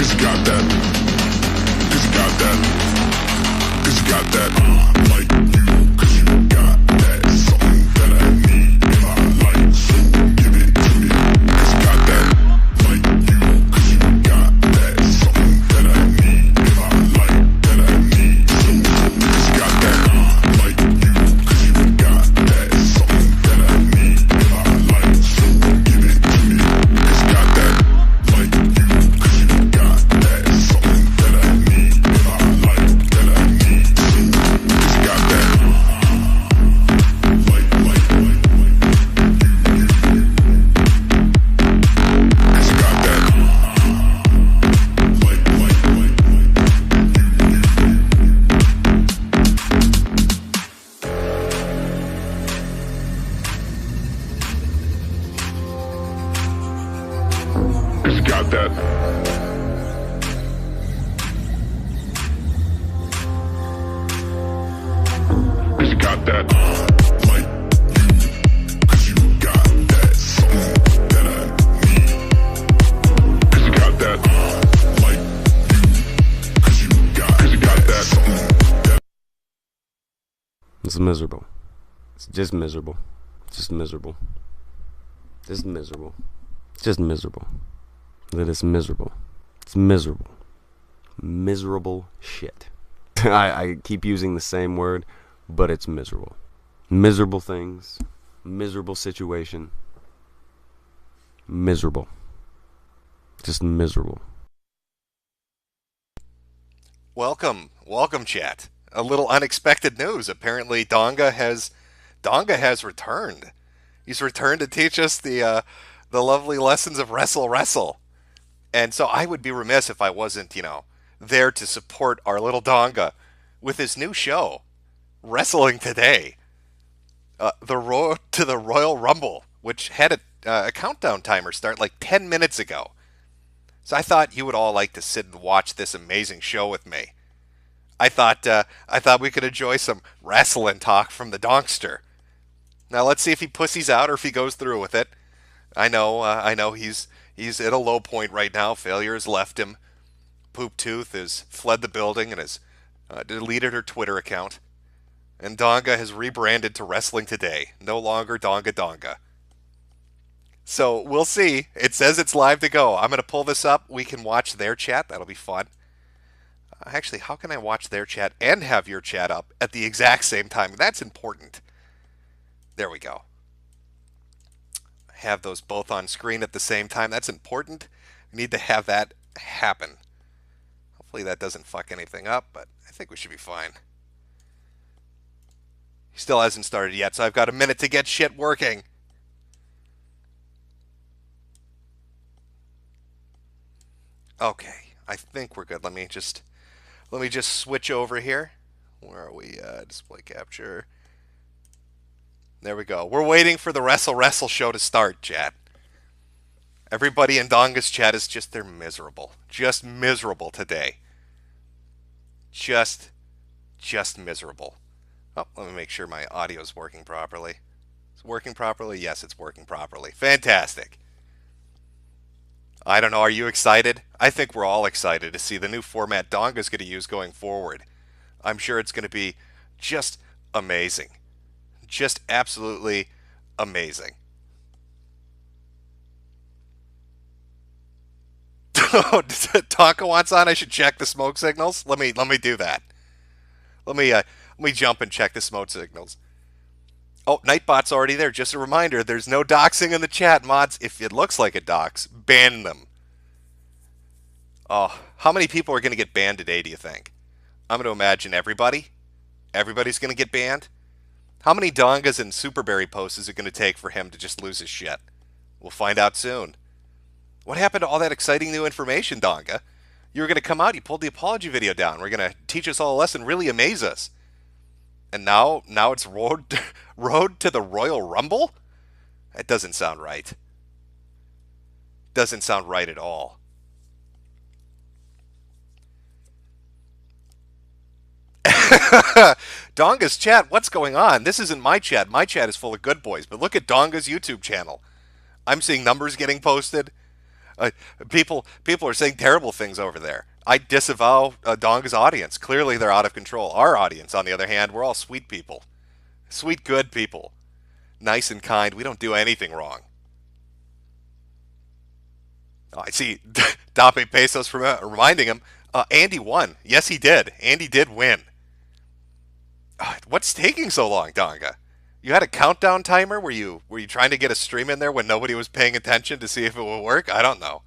'Cause you got that. 'Cause you got that. 'Cause you got that. Like you. 'Cause you got that. Something that I need in my life. So give it to me. 'Cause you got that. Like you. 'Cause you got that. Something that I need in my life. That I need. So 'cause you got that. Like you. 'Cause you got that. Something that I need in my life. So give it to me. 'Cause you got that. Like you. 'Cause you got that. Something that I need in my life. That I need. So 'cause you got that. Like you. 'Cause you got that. Like Cause you got that. Cause you got that. Like you. Cause you got that. Something that I need. Cause you got that. Like you. Cause you got that. Something that. It's miserable. It's just miserable. Just miserable. Just miserable. Just miserable. That is miserable. It's miserable. Miserable shit. I keep using the same word, but it's miserable. Miserable things. Miserable situation. Miserable. Just miserable. Welcome, chat. A little unexpected news. Apparently, Donga has returned. He's returned to teach us the lovely lessons of wrestle. And so I would be remiss if I wasn't, there to support our little Donga with his new show, Wrestling Today. The road to the Royal Rumble, which had a countdown timer start like 10 minutes ago. So I thought you would all like to sit and watch this amazing show with me. I thought we could enjoy some wrestling talk from the Donkster. Now let's see if he pussies out or if he goes through with it. I know he's at a low point right now. Failure has left him. Poop Tooth has fled the building and has deleted her Twitter account. And Donga has rebranded to Wrestling Today. No longer Donga. So we'll see. It says it's live to go. I'm going to pull this up. We can watch their chat. That'll be fun. Actually, how can I watch their chat and have your chat up at the exact same time? That's important. There we go. Have those both on screen at the same time. That's important. We need to have that happen. Hopefully that doesn't fuck anything up, but I think we should be fine. He still hasn't started yet, so I've got a minute to get shit working. Okay, I think we're good. Let me just switch over here. Where are we? Display capture. There we go. We're waiting for the Wrestle show to start, chat. Everybody in Donga's chat is they're miserable. Just miserable today. Just miserable. Oh, let me make sure my audio is working properly. It's working properly? Yes, it's working properly. Fantastic. I don't know, are you excited? I think we're all excited to see the new format Donga's going to use going forward. I'm sure it's going to be just amazing. Just absolutely amazing. Tonka wants on. I should check the smoke signals. Let me do that. Let me jump and check the smoke signals. Oh, Nightbot's already there. Just a reminder, there's no doxing in the chat, mods. If it looks like a dox, ban them. Oh, how many people are going to get banned today, do you think? I'm going to imagine everybody. Everybody's going to get banned. How many Dongas and Superberry posts is it going to take for him to just lose his shit? We'll find out soon. What happened to all that exciting new information, Donga? You were going to come out, you pulled the apology video down. We're going to teach us all a lesson, really amaze us. And now it's road to the Royal Rumble? That doesn't sound right. Doesn't sound right at all. Donga's chat, what's going on? This isn't my chat. My chat is full of good boys. But look at Donga's YouTube channel. I'm seeing numbers getting posted. Uh, people are saying terrible things over there. I disavow Donga's audience. Clearly, they're out of control. Our audience, on the other hand, we're all sweet people, sweet, good people, nice and kind. We don't do anything wrong. Oh, I see Dape Pesos reminding him, Andy won. Yes, he did. Andy did win. What's taking so long, Donga? You had a countdown timer? Were you trying to get a stream in there when nobody was paying attention to see if it would work? I don't know.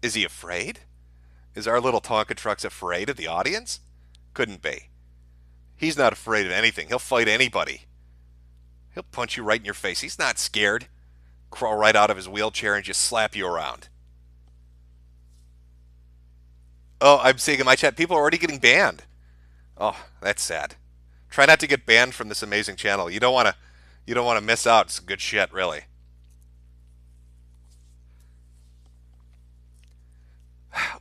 Is he afraid? Is our little Tonka Truck's afraid of the audience? Couldn't be. He's not afraid of anything. He'll fight anybody. He'll punch you right in your face. He's not scared. Crawl right out of his wheelchair and just slap you around. Oh, I'm seeing in my chat, people are already getting banned. Oh, that's sad. Try not to get banned from this amazing channel. You don't want to miss out. It's good shit, really.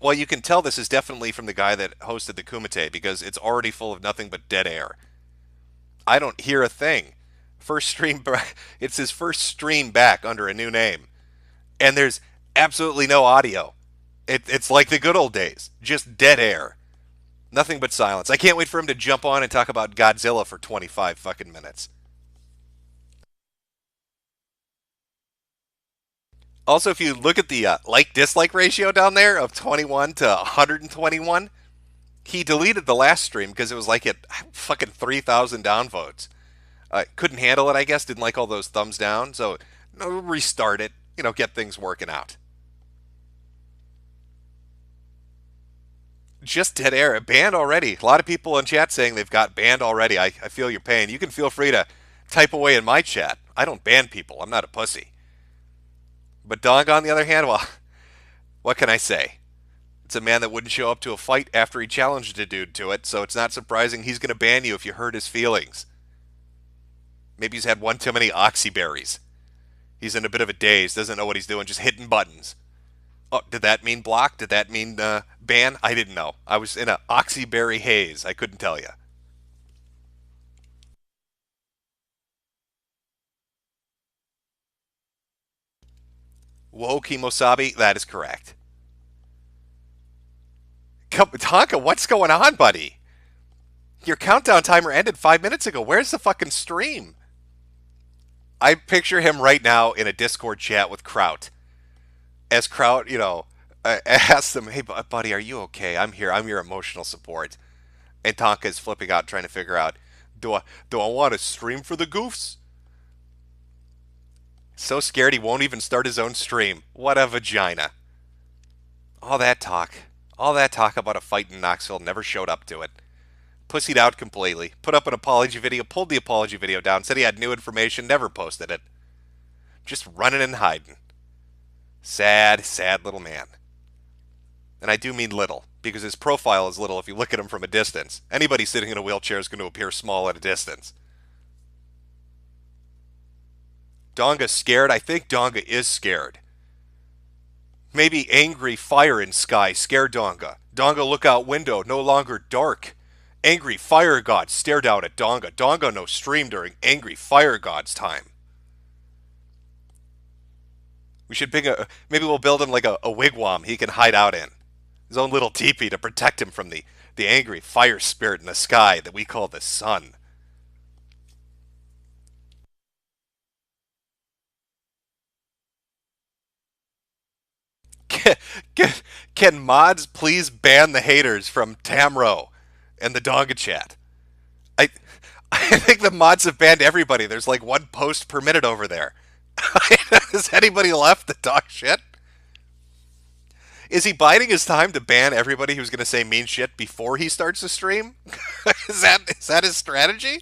Well, you can tell this is definitely from the guy that hosted the Kumite because it's already full of nothing but dead air. I don't hear a thing. First stream, it's his first stream back under a new name, and there's absolutely no audio. It's like the good old days, just dead air, nothing but silence. I can't wait for him to jump on and talk about Godzilla for 25 fucking minutes. Also, if you look at the like-dislike ratio down there of 21 to 121, he deleted the last stream because it was like at fucking 3,000 downvotes. Couldn't handle it, I guess. Didn't like all those thumbs down. So, restart it. Get things working out. Just dead air. Banned already. A lot of people in chat saying they've got banned already. I feel your pain. You can feel free to type away in my chat. I don't ban people. I'm not a pussy. But Dong, on the other hand, well, what can I say? It's a man that wouldn't show up to a fight after he challenged a dude to it, so it's not surprising he's going to ban you if you hurt his feelings. Maybe he's had one too many oxyberries. He's in a bit of a daze, doesn't know what he's doing, just hitting buttons. Oh, did that mean block? Did that mean ban? I didn't know. I was in an oxyberry haze. I couldn't tell you. Whoa, Kimosabi, that is correct. Tonka, what's going on, buddy? Your countdown timer ended 5 minutes ago. Where's the fucking stream? I picture him right now in a Discord chat with Kraut. As Kraut, asks him, hey, buddy, are you okay? I'm here. I'm your emotional support. And Tonka is flipping out, trying to figure out, do I want to stream for the goofs? So scared he won't even start his own stream. What a vagina. All that talk about a fight in Knoxville, never showed up to it. Pussied out completely. Put up an apology video, pulled the apology video down, said he had new information, never posted it. Just running and hiding. Sad, sad little man. And I do mean little, because his profile is little if you look at him from a distance. Anybody sitting in a wheelchair is going to appear small at a distance. Donga scared? I think Donga is scared. Maybe angry fire in sky scare Donga. Donga look out window, no longer dark. Angry fire god stare down at Donga. Donga no stream during angry fire god's time. We should maybe we'll build him like a wigwam he can hide out in. His own little teepee to protect him from the angry fire spirit in the sky that we call the sun. Can mods please ban the haters from Tamro and the Donga chat? I think the mods have banned everybody. There's like one post per minute over there. Has anybody left to talk shit? Is he biding his time to ban everybody who's going to say mean shit before he starts the stream? Is that his strategy?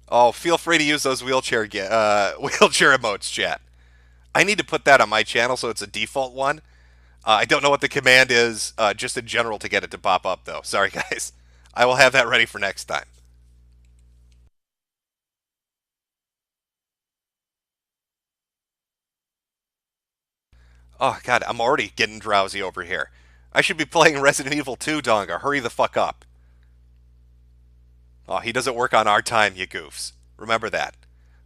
Oh, feel free to use those wheelchair emotes, chat. I need to put that on my channel so it's a default one. I don't know what the command is, just in general, to get it to pop up, though. Sorry, guys. I will have that ready for next time. Oh, God, I'm already getting drowsy over here. I should be playing Resident Evil 2, Donga. Hurry the fuck up. Oh, he doesn't work on our time, you goofs. Remember that.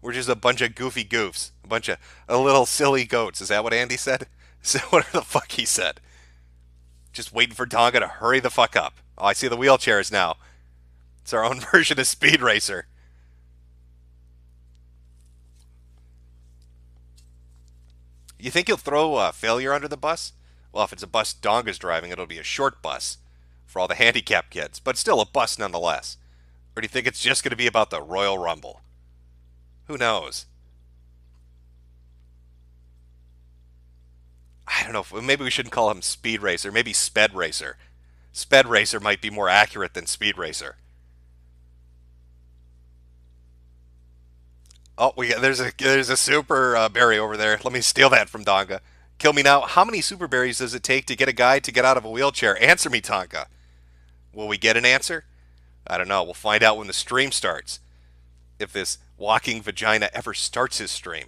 We're just a bunch of goofy goofs, a bunch of little silly goats. Is that what Andy said? Is that what the fuck he said? Just waiting for Donga to hurry the fuck up. Oh, I see the wheelchairs now. It's our own version of Speed Racer. You think he'll throw failure under the bus? Well, if it's a bus Donga's driving, it'll be a short bus for all the handicapped kids, but still a bus nonetheless. Or do you think it's just going to be about the Royal Rumble? Who knows? I don't know. Maybe we shouldn't call him Speed Racer. Maybe Sped Racer. Sped Racer might be more accurate than Speed Racer. Oh, there's a super berry over there. Let me steal that from Donga. Kill me now. How many super berries does it take to get a guy to get out of a wheelchair? Answer me, Tonka. Will we get an answer? I don't know. We'll find out when the stream starts. If this walking vagina ever starts his stream.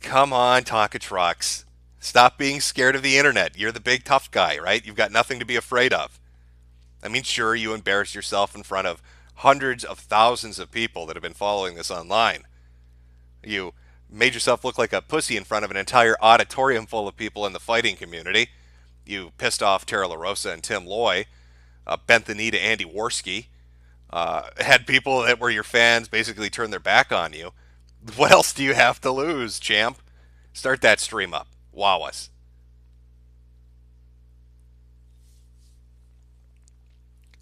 Come on, Tonka Trucks. Stop being scared of the internet. You're the big tough guy, right? You've got nothing to be afraid of. I mean, sure, you embarrassed yourself in front of hundreds of thousands of people that have been following this online. You made yourself look like a pussy in front of an entire auditorium full of people in the fighting community. You pissed off Tara LaRosa and Tim Loy, bent the knee to Andy Worski, had people that were your fans basically turn their back on you. What else do you have to lose, champ? Start that stream up. Wow us.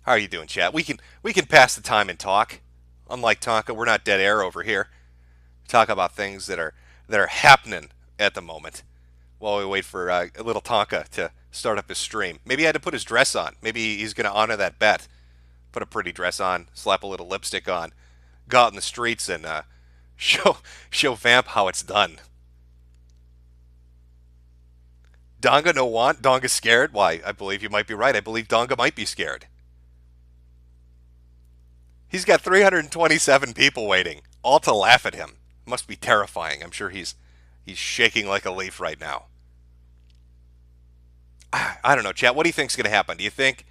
How are you doing, chat? We can pass the time and talk. Unlike Tonka, we're not dead air over here. Talk about things that are happening at the moment while we wait for a little Tonka to start up his stream. Maybe he had to put his dress on. Maybe he's going to honor that bet. Put a pretty dress on, slap a little lipstick on, go out in the streets and show Vamp how it's done. Donga no want? Donga scared? Why, I believe you might be right. I believe Donga might be scared. He's got 327 people waiting, all to laugh at him. Must be terrifying. I'm sure he's shaking like a leaf right now. I don't know, chat. What do you think's going to happen? Do you think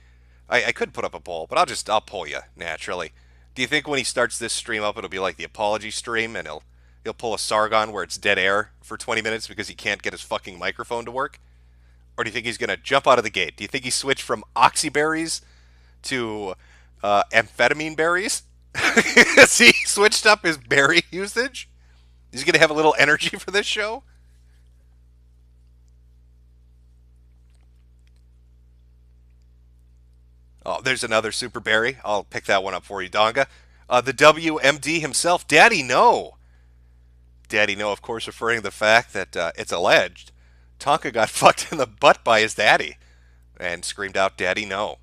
I could put up a poll, but I'll poll you naturally. Do you think when he starts this stream up, it'll be like the apology stream, and he'll pull a Sargon where it's dead air for 20 minutes because he can't get his fucking microphone to work? Or do you think he's going to jump out of the gate? Do you think he switched from oxyberries to amphetamine berries? Has he switched up his berry usage? He's going to have a little energy for this show? Oh, there's another super berry. I'll pick that one up for you, Donga. The WMD himself, Daddy No. Daddy No, of course, referring to the fact that it's alleged Tonka got fucked in the butt by his daddy and screamed out, Daddy No.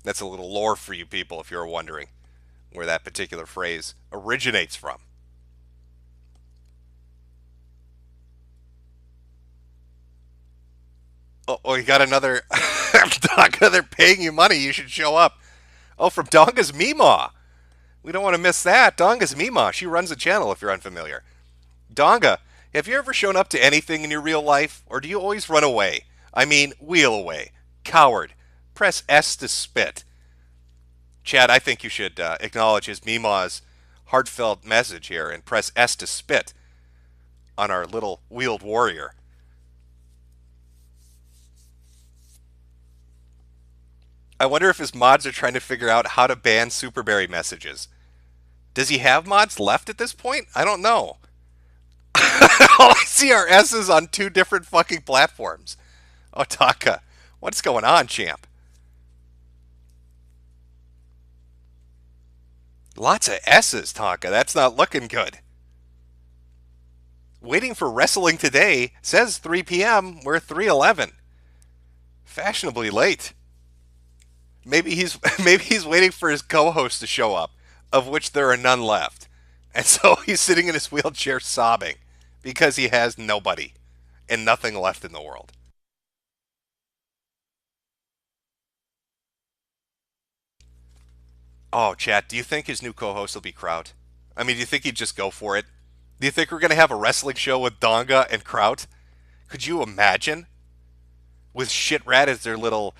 That's a little lore for you people if you're wondering where that particular phrase originates from. Oh, you got another Donga, they're paying you money, you should show up. Oh, from Donga's Meemaw. We don't want to miss that. Donga's Meemaw, she runs the channel if you're unfamiliar. Donga, have you ever shown up to anything in your real life, or do you always run away? I mean, wheel away. Coward. Press S to spit. Chad, I think you should acknowledge his Meemaw's heartfelt message here and press S to spit on our little wheeled warrior. I wonder if his mods are trying to figure out how to ban Superberry messages. Does he have mods left at this point? I don't know. All I see are S's on two different fucking platforms. Oh, Taka, what's going on, champ? Lots of S's, Tonka. That's not looking good. Waiting for wrestling today says 3 p.m. We're 3:11. Fashionably late. Maybe he's waiting for his co-host to show up, of which there are none left. And so he's sitting in his wheelchair sobbing because he has nobody and nothing left in the world. Oh, chat, do you think his new co-host will be Kraut? I mean, do you think he'd just go for it? Do you think we're going to have a wrestling show with Donga and Kraut? Could you imagine? with shit rat as their little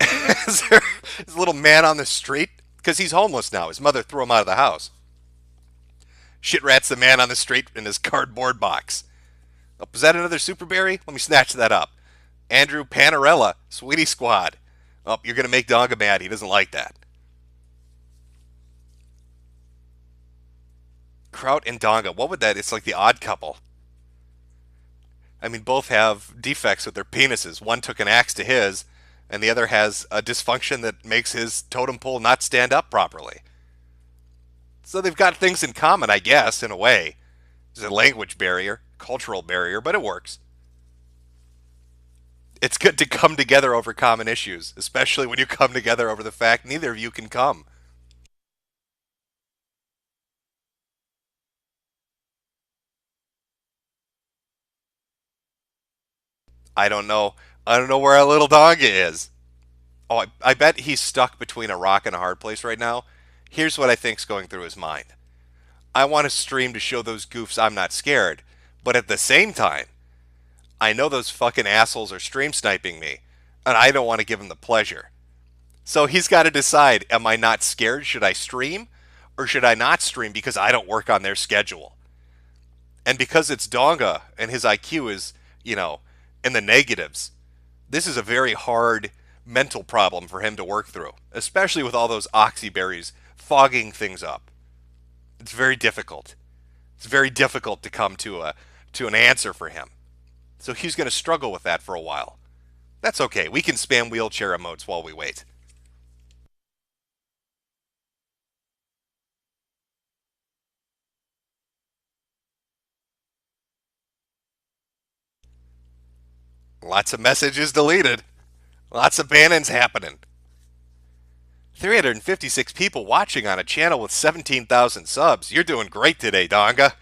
as their, his little man on the street because he's homeless now. His mother threw him out of the house. Shit rat's the man on the street in his cardboard box. Oh, was that another Superberry? Let me snatch that up. Andrew Panarella, Sweetie Squad. Oh, you're gonna make Donga mad. He doesn't like that. Kraut and Donga. What would that? It's like the odd couple. I mean, both have defects with their penises. One took an axe to his, and the other has a dysfunction that makes his totem pole not stand up properly. So they've got things in common, I guess, in a way. There's a language barrier, cultural barrier, but it works. It's good to come together over common issues, especially when you come together over the fact neither of you can come. I don't know. I don't know where our little dog is. Oh, I bet he's stuck between a rock and a hard place right now. Here's what I think's going through his mind. I want to stream to show those goofs I'm not scared, but at the same time, I know those fucking assholes are stream sniping me, and I don't want to give them the pleasure. So he's got to decide, am I not scared? Should I stream? Or should I not stream because I don't work on their schedule? And because it's Donga and his IQ is, in the negatives, this is a very hard mental problem for him to work through, especially with all those oxyberries fogging things up. It's very difficult. It's very difficult to come to an answer for him. So he's going to struggle with that for a while. That's okay. We can spam wheelchair emotes while we wait. Lots of messages deleted. Lots of bannings happening. 356 people watching on a channel with 17,000 subs. You're doing great today, Donga.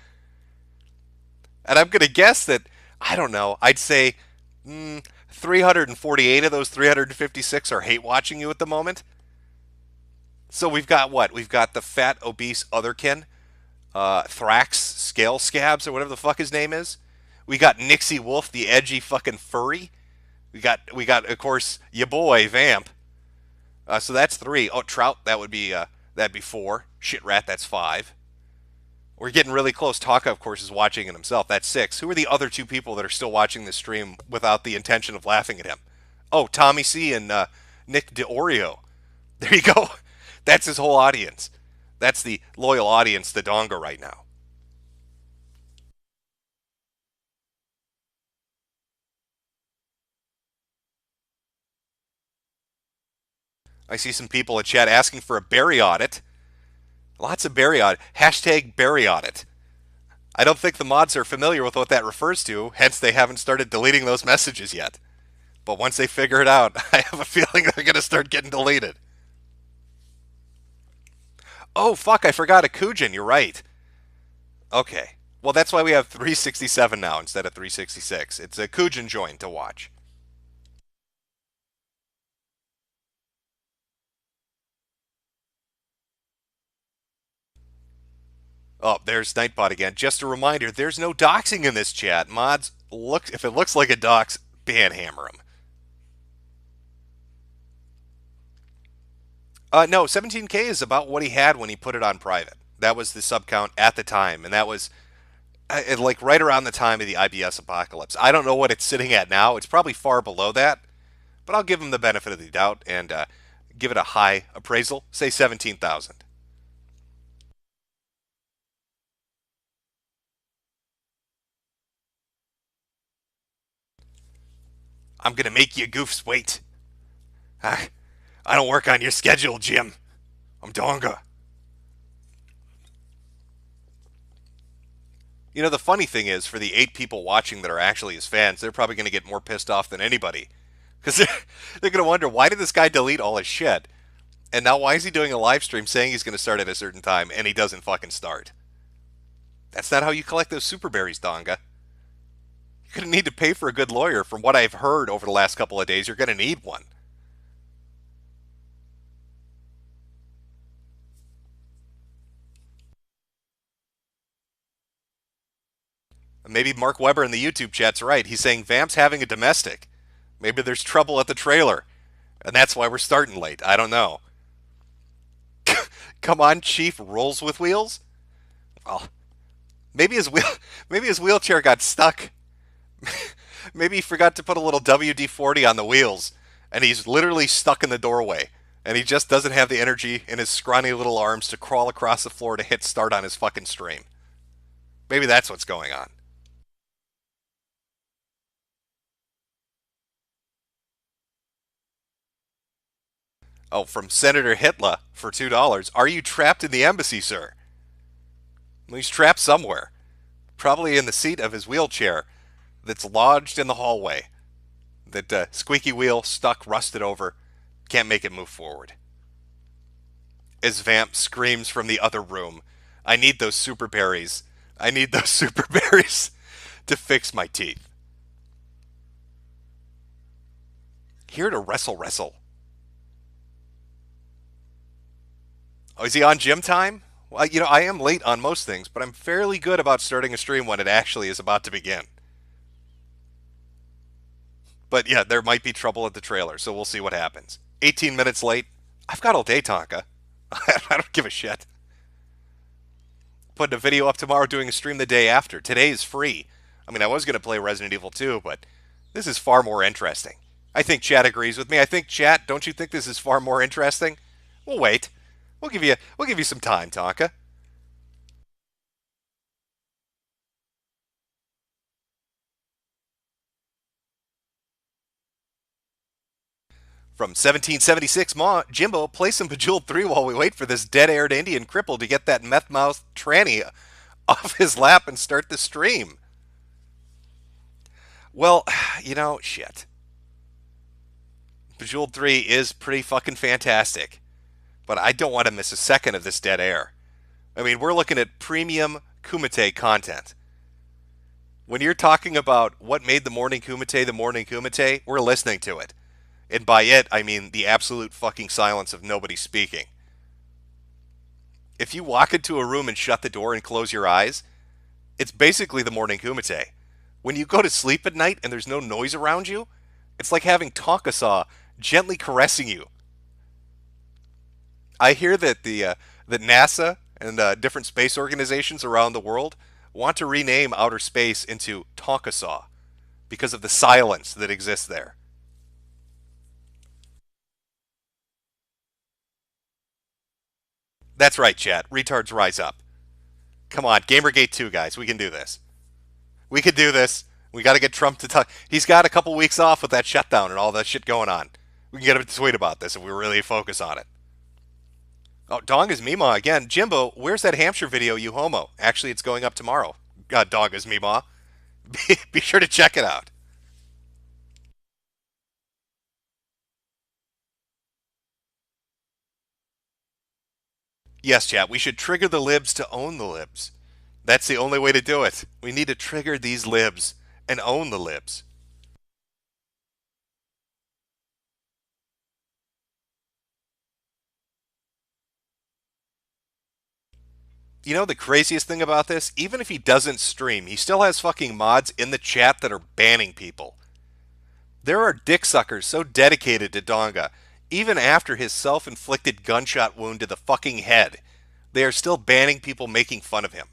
And I'm going to guess that, I don't know, I'd say 348 of those 356 are hate watching you at the moment. So we've got what? We've got the fat, obese otherkin, Thrax, Scale Scabs, or whatever the fuck his name is. We got Nixie Wolf, the edgy fucking furry. We got of course, ya boy, Vamp. So that's 3. Oh, Trout, that'd be 4. Shit Rat, that's 5. We're getting really close. Taka, of course, is watching it himself. That's 6. Who are the other 2 people that are still watching this stream without the intention of laughing at him? Oh, Tommy C and Nick DeOrio. There you go. That's his whole audience. That's the loyal audience, the Donga right now. I see some people in chat asking for a berry audit. Lots of berry audit. Hashtag berry audit. I don't think the mods are familiar with what that refers to, hence they haven't started deleting those messages yet. But once they figure it out, I have a feeling they're going to start getting deleted. Oh, fuck, I forgot a Kujin. You're right. Okay. Well, that's why we have 367 now instead of 366. It's a Kujin join to watch. Oh, there's Nightbot again. Just a reminder, there's no doxing in this chat. Mods, if it looks like a dox, banhammer him. No, 17K is about what he had when he put it on private. That was the sub count at the time, and that was like right around the time of the IBS apocalypse. I don't know what it's sitting at now. It's probably far below that, but I'll give him the benefit of the doubt and give it a high appraisal. Say 17,000. I'm gonna make you goofs wait. I don't work on your schedule, Jim. I'm Donga. You know, the funny thing is, for the 8 people watching that are actually his fans, they're probably going to get more pissed off than anybody. Because they're going to wonder, why did this guy delete all his shit? And now why is he doing a live stream saying he's going to start at a certain time and he doesn't fucking start? That's not how you collect those super berries, Donga. You're going to need to pay for a good lawyer. From what I've heard over the last couple of days, you're going to need one. Maybe Mark Weber in the YouTube chat's right. He's saying Vamp's having a domestic. Maybe there's trouble at the trailer, and that's why we're starting late. I don't know. Come on, Chief rolls with wheels? Well, maybe his wheel maybe his wheelchair got stuck. Maybe he forgot to put a little WD-40 on the wheels, and he's literally stuck in the doorway. And he just doesn't have the energy in his scrawny little arms to crawl across the floor to hit start on his fucking stream. Maybe that's what's going on. Oh, from Senator Hitler for $2. Are you trapped in the embassy, sir? Well, he's trapped somewhere. Probably in the seat of his wheelchair that's lodged in the hallway. That squeaky wheel stuck, rusted over, can't make it move forward. As Vamp screams from the other room, I need those super berries. I need those super berries to fix my teeth. Here to wrestle. Oh, is he on gym time? Well, I am late on most things, but I'm fairly good about starting a stream when it actually is about to begin. But yeah, there might be trouble at the trailer, so we'll see what happens. 18 minutes late. I've got all day, Tonka. I don't give a shit. Putting a video up tomorrow, doing a stream the day after. Today is free. I mean, I was going to play Resident Evil 2, but this is far more interesting. I think chat agrees with me. I think chat, don't you think this is far more interesting? We'll wait. We'll give you some time, Tonka. From 1776, Jimbo, play some Bejeweled 3 while we wait for this dead-aired Indian cripple to get that meth-mouthed tranny off his lap and start the stream. Well, shit. Bejeweled 3 is pretty fucking fantastic, but I don't want to miss a second of this dead air. I mean, we're looking at premium Kumite content. When you're talking about what made the morning Kumite, we're listening to it. And by it, I mean the absolute fucking silence of nobody speaking. If you walk into a room and shut the door and close your eyes, it's basically the morning Kumite. When you go to sleep at night and there's no noise around you, it's like having Tonka Saw gently caressing you. I hear that that NASA and different space organizations around the world want to rename outer space into Tonka Saw because of the silence that exists there. That's right, chat. Retards rise up. Come on, Gamergate 2, guys. We can do this. We can do this. We got to get Trump to talk. He's got a couple weeks off with that shutdown and all that shit going on. We can get him to tweet about this if we really focus on it. Oh, Donga's Mima again. Jimbo, where's that Hampshire video, you homo? Actually, it's going up tomorrow. Donga's Mima. Be sure to check it out. Yes, chat, we should trigger the libs to own the libs. That's the only way to do it. We need to trigger these libs and own the libs. You know the craziest thing about this? Even if he doesn't stream, he still has fucking mods in the chat that are banning people. There are dick suckers so dedicated to Donga, even after his self-inflicted gunshot wound to the fucking head, they are still banning people making fun of him.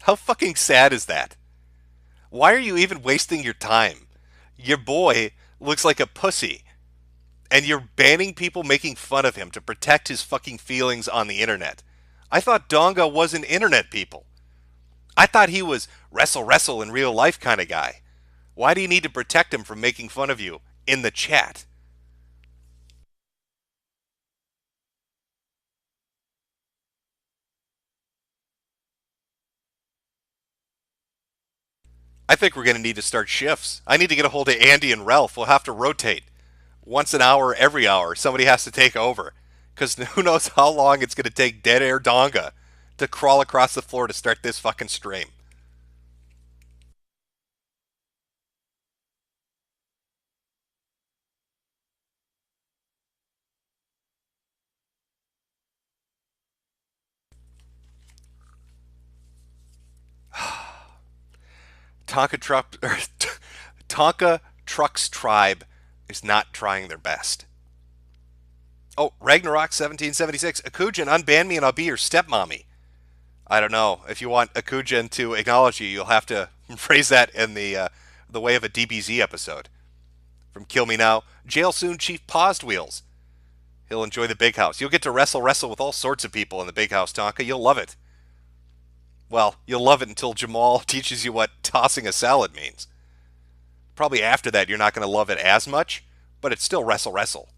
How fucking sad is that? Why are you even wasting your time? Your boy looks like a pussy, and you're banning people making fun of him to protect his fucking feelings on the internet. I thought Donga wasn't internet people. I thought he was wrestle in real life kind of guy. Why do you need to protect him from making fun of you in the chat? I think we're going to need to start shifts. I need to get a hold of Andy and Ralph. We'll have to rotate. Once an hour, every hour, somebody has to take over. Because who knows how long it's going to take Dead Air Donga to crawl across the floor to start this fucking stream. Tonka Truck's tribe is not trying their best. Oh, Ragnarok 1776. Akujin, unban me and I'll be your stepmommy. I don't know. If you want Akujin to acknowledge you, you'll have to phrase that in the way of a DBZ episode. From Kill Me Now, jail soon, Chief Paused Wheels. He'll enjoy the big house. You'll get to wrestle with all sorts of people in the big house, Tonka. You'll love it. Well, you'll love it until Jamal teaches you what tossing a salad means. Probably after that, you're not going to love it as much, but it's still wrestle.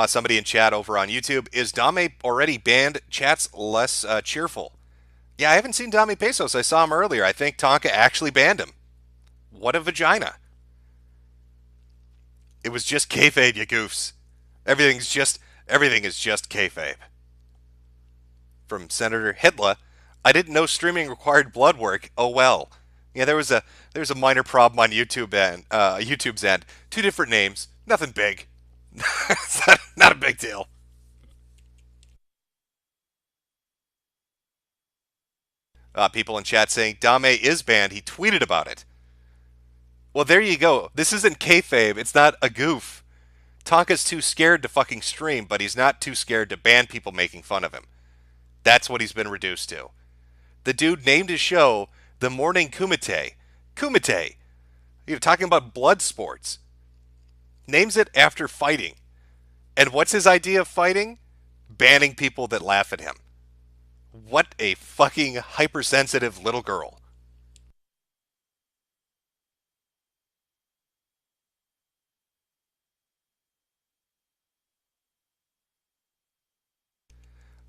Somebody in chat over on YouTube, is Dame already banned? Chat's less cheerful. Yeah, I haven't seen Dame Pesos. I saw him earlier. I think Tonka actually banned him. What a vagina. It was just kayfabe, you goofs. Everything is just kayfabe. From Senator Hitler, I didn't know streaming required blood work. Oh well. Yeah, there was a minor problem on YouTube's end. 2 different names. Nothing big. It's not a big deal. People in chat saying Dame is banned. He tweeted about it. Well, there you go. This isn't kayfabe. It's not a goof. Tonka's too scared to fucking stream, but he's not too scared to ban people making fun of him. That's what he's been reduced to. The dude named his show The Morning Kumite. Kumite. You're talking about blood sports. Names it after fighting. And what's his idea of fighting? Banning people that laugh at him. What a fucking hypersensitive little girl.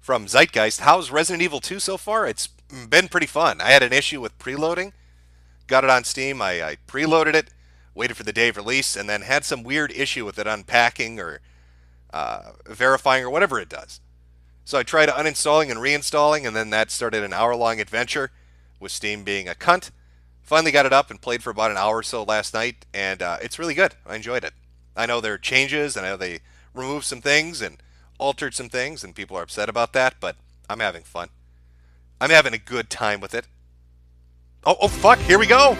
From Zeitgeist, how's Resident Evil 2 so far? It's been pretty fun. I had an issue with preloading. Got it on Steam. I preloaded it, waited for the day of release, and then had some weird issue with it unpacking or verifying or whatever it does. So I tried uninstalling and reinstalling, and then that started an hour-long adventure with Steam being a cunt. Finally got it up and played for about an hour or so last night, and it's really good. I enjoyed it. I know there are changes, I know they removed some things and altered some things, and people are upset about that, but I'm having fun. I'm having a good time with it. Oh fuck, here we go!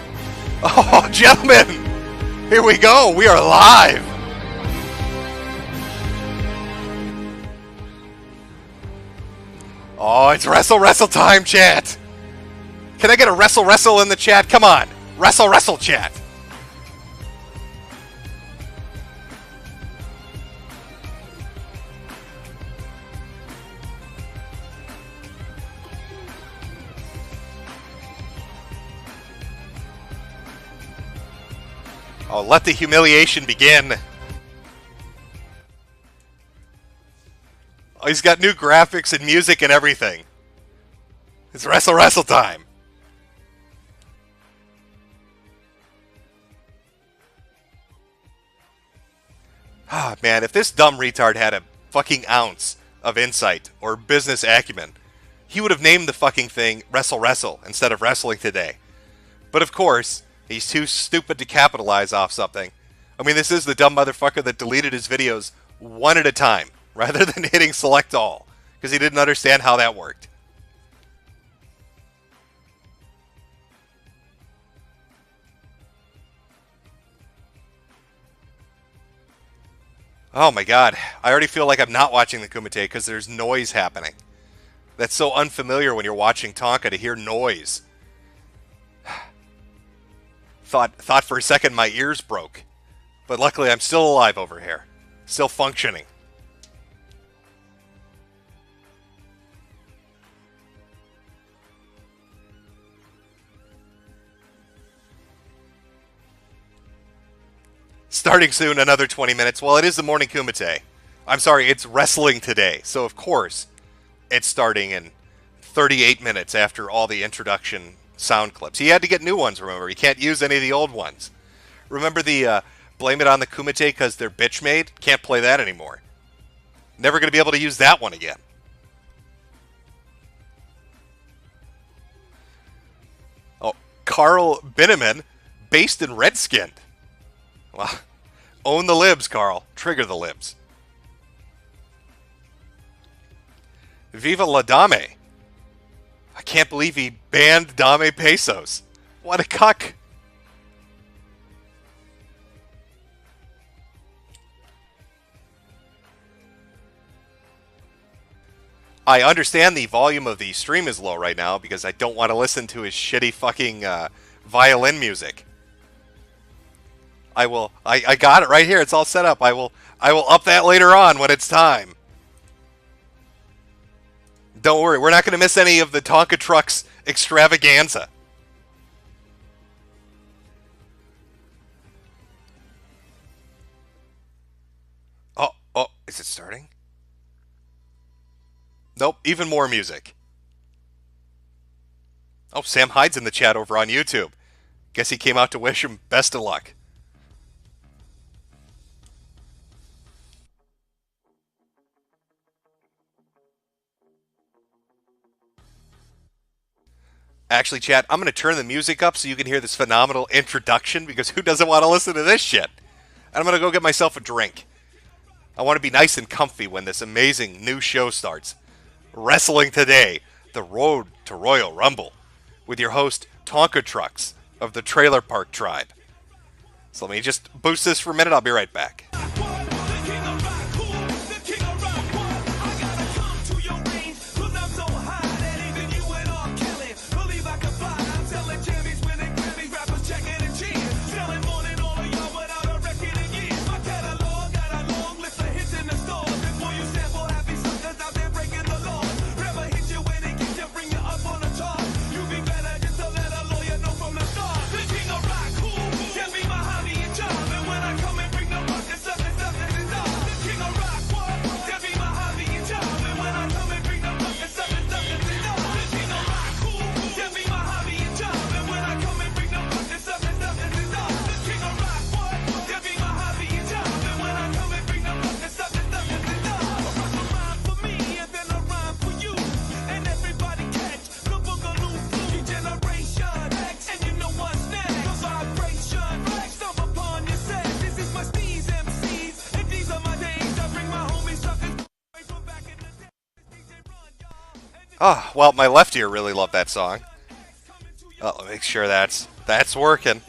Oh, gentlemen! Here we go! We are live! Oh, it's wrestle time, chat! Can I get a wrestle in the chat? Come on! Wrestle chat! Oh, let the humiliation begin. Oh, he's got new graphics and music and everything. It's wrestle time. Ah, man, if this dumb retard had a fucking ounce of insight or business acumen, he would have named the fucking thing Wrestle instead of Wrestling Today. But of course, he's too stupid to capitalize off something. I mean, this is the dumb motherfucker that deleted his videos one at a time, rather than hitting select all, because he didn't understand how that worked. Oh my god, I already feel like I'm not watching the Kumite because there's noise happening. That's so unfamiliar when you're watching Tonka to hear noise. Thought for a second my ears broke. But luckily I'm still alive over here. Still functioning. Starting soon, another 20 minutes. Well, it is the morning Kumite. I'm sorry, it's Wrestling Today. So of course, it's starting in 38 minutes after all the introduction sound clips. He had to get new ones, remember. He can't use any of the old ones. Remember the blame it on the Kumite because they're bitch made? Can't play that anymore. Never going to be able to use that one again. Oh, Carl Binneman, based in Redskinned. Own the libs, Carl. Trigger the libs. Viva la Dame. I can't believe he banned Dame Pesos. What a cuck. I understand the volume of the stream is low right now because I don't want to listen to his shitty fucking violin music. I got it right here. It's all set up. I will up that later on when it's time. Don't worry. We're not going to miss any of the Tonka Trucks extravaganza. Oh, is it starting? Nope, even more music. Oh, Sam Hyde's in the chat over on YouTube. Guess he came out to wish him best of luck. Actually, chat, I'm going to turn the music up so you can hear this phenomenal introduction, because who doesn't want to listen to this shit? And I'm going to go get myself a drink. I want to be nice and comfy when this amazing new show starts. Wrestling Today, the road to Royal Rumble, with your host, Tonka Trucks of the Trailer Park Tribe. So let me just boost this for a minute. I'll be right back. Oh, well, my left ear really loved that song. Oh, make sure that's working.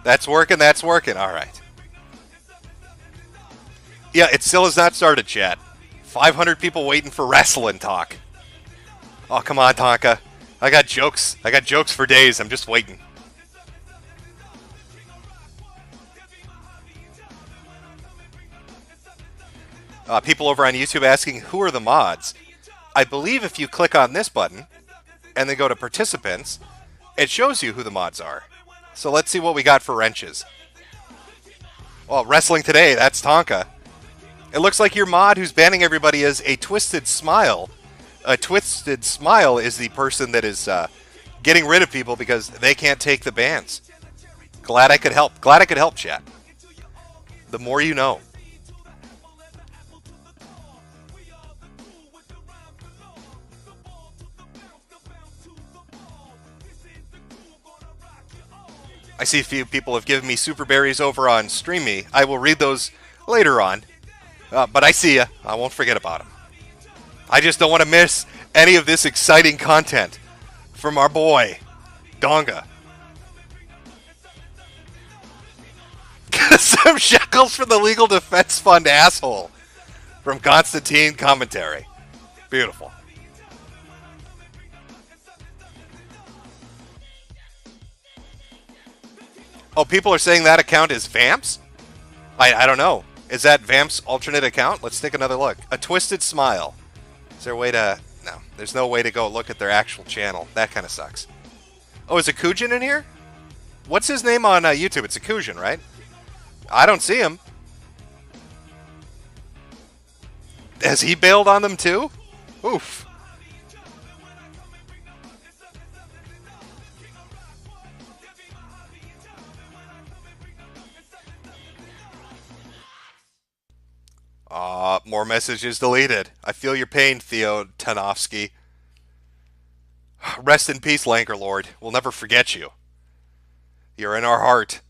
That's working. All right. Yeah, it still has not started, chat. 500 people waiting for wrestling talk. Oh, come on, Tonka. I got jokes for days. I'm just waiting. People over on YouTube asking, who are the mods? I believe if you click on this button and then go to participants, it shows you who the mods are. So let's see what we got for wrenches. Well, Wrestling Today, that's Tonka. It looks like your mod who's banning everybody is a Twisted Smile. A Twisted Smile is the person that is getting rid of people because they can't take the bans. Glad I could help. Glad I could help, chat. The more you know. I see a few people have given me super berries over on Stream Me. I will read those later on. But I see ya. I won't forget about them. I just don't want to miss any of this exciting content from our boy, Donga. Some shekels for the Legal Defense Fund asshole from Constantine Commentary. Beautiful. Oh, people are saying that account is Vamp's? I don't know. Is that Vamp's alternate account? Let's take another look. A Twisted Smile. Is there a way to... No, there's no way to go look at their actual channel. That kind of sucks. Oh, is Akujin in here? What's his name on YouTube? It's Akujin, right? I don't see him. Has he bailed on them too? Oof. More messages deleted. I feel your pain, Theo Tanovsky. Rest in peace, Lanker Lord. We'll never forget you. You're in our heart.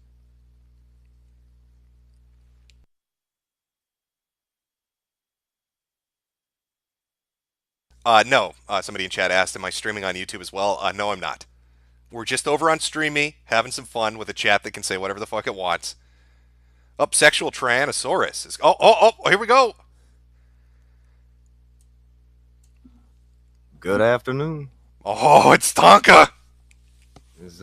No. Somebody in chat asked, am I streaming on YouTube as well? No, I'm not. We're just over on Streamy, having some fun with a chat that can say whatever the fuck it wants. Up, sexual Tyrannosaurus. Here we go. Good afternoon. Oh, it's Tonka. There's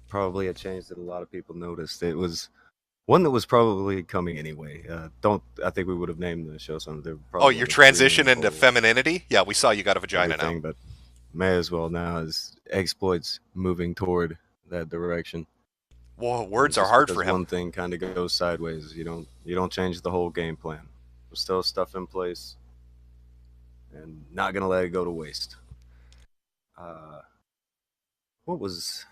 probably a change that a lot of people noticed. It was one that was probably coming anyway. I think we would have named the show something. Oh, your transition into femininity? Yeah, we saw you got a vagina now. But may as well now as exploits moving toward that direction. Well, words are hard for him. One thing kind of goes sideways. You don't change the whole game plan. There's still stuff in place, and not gonna let it go to waste. What was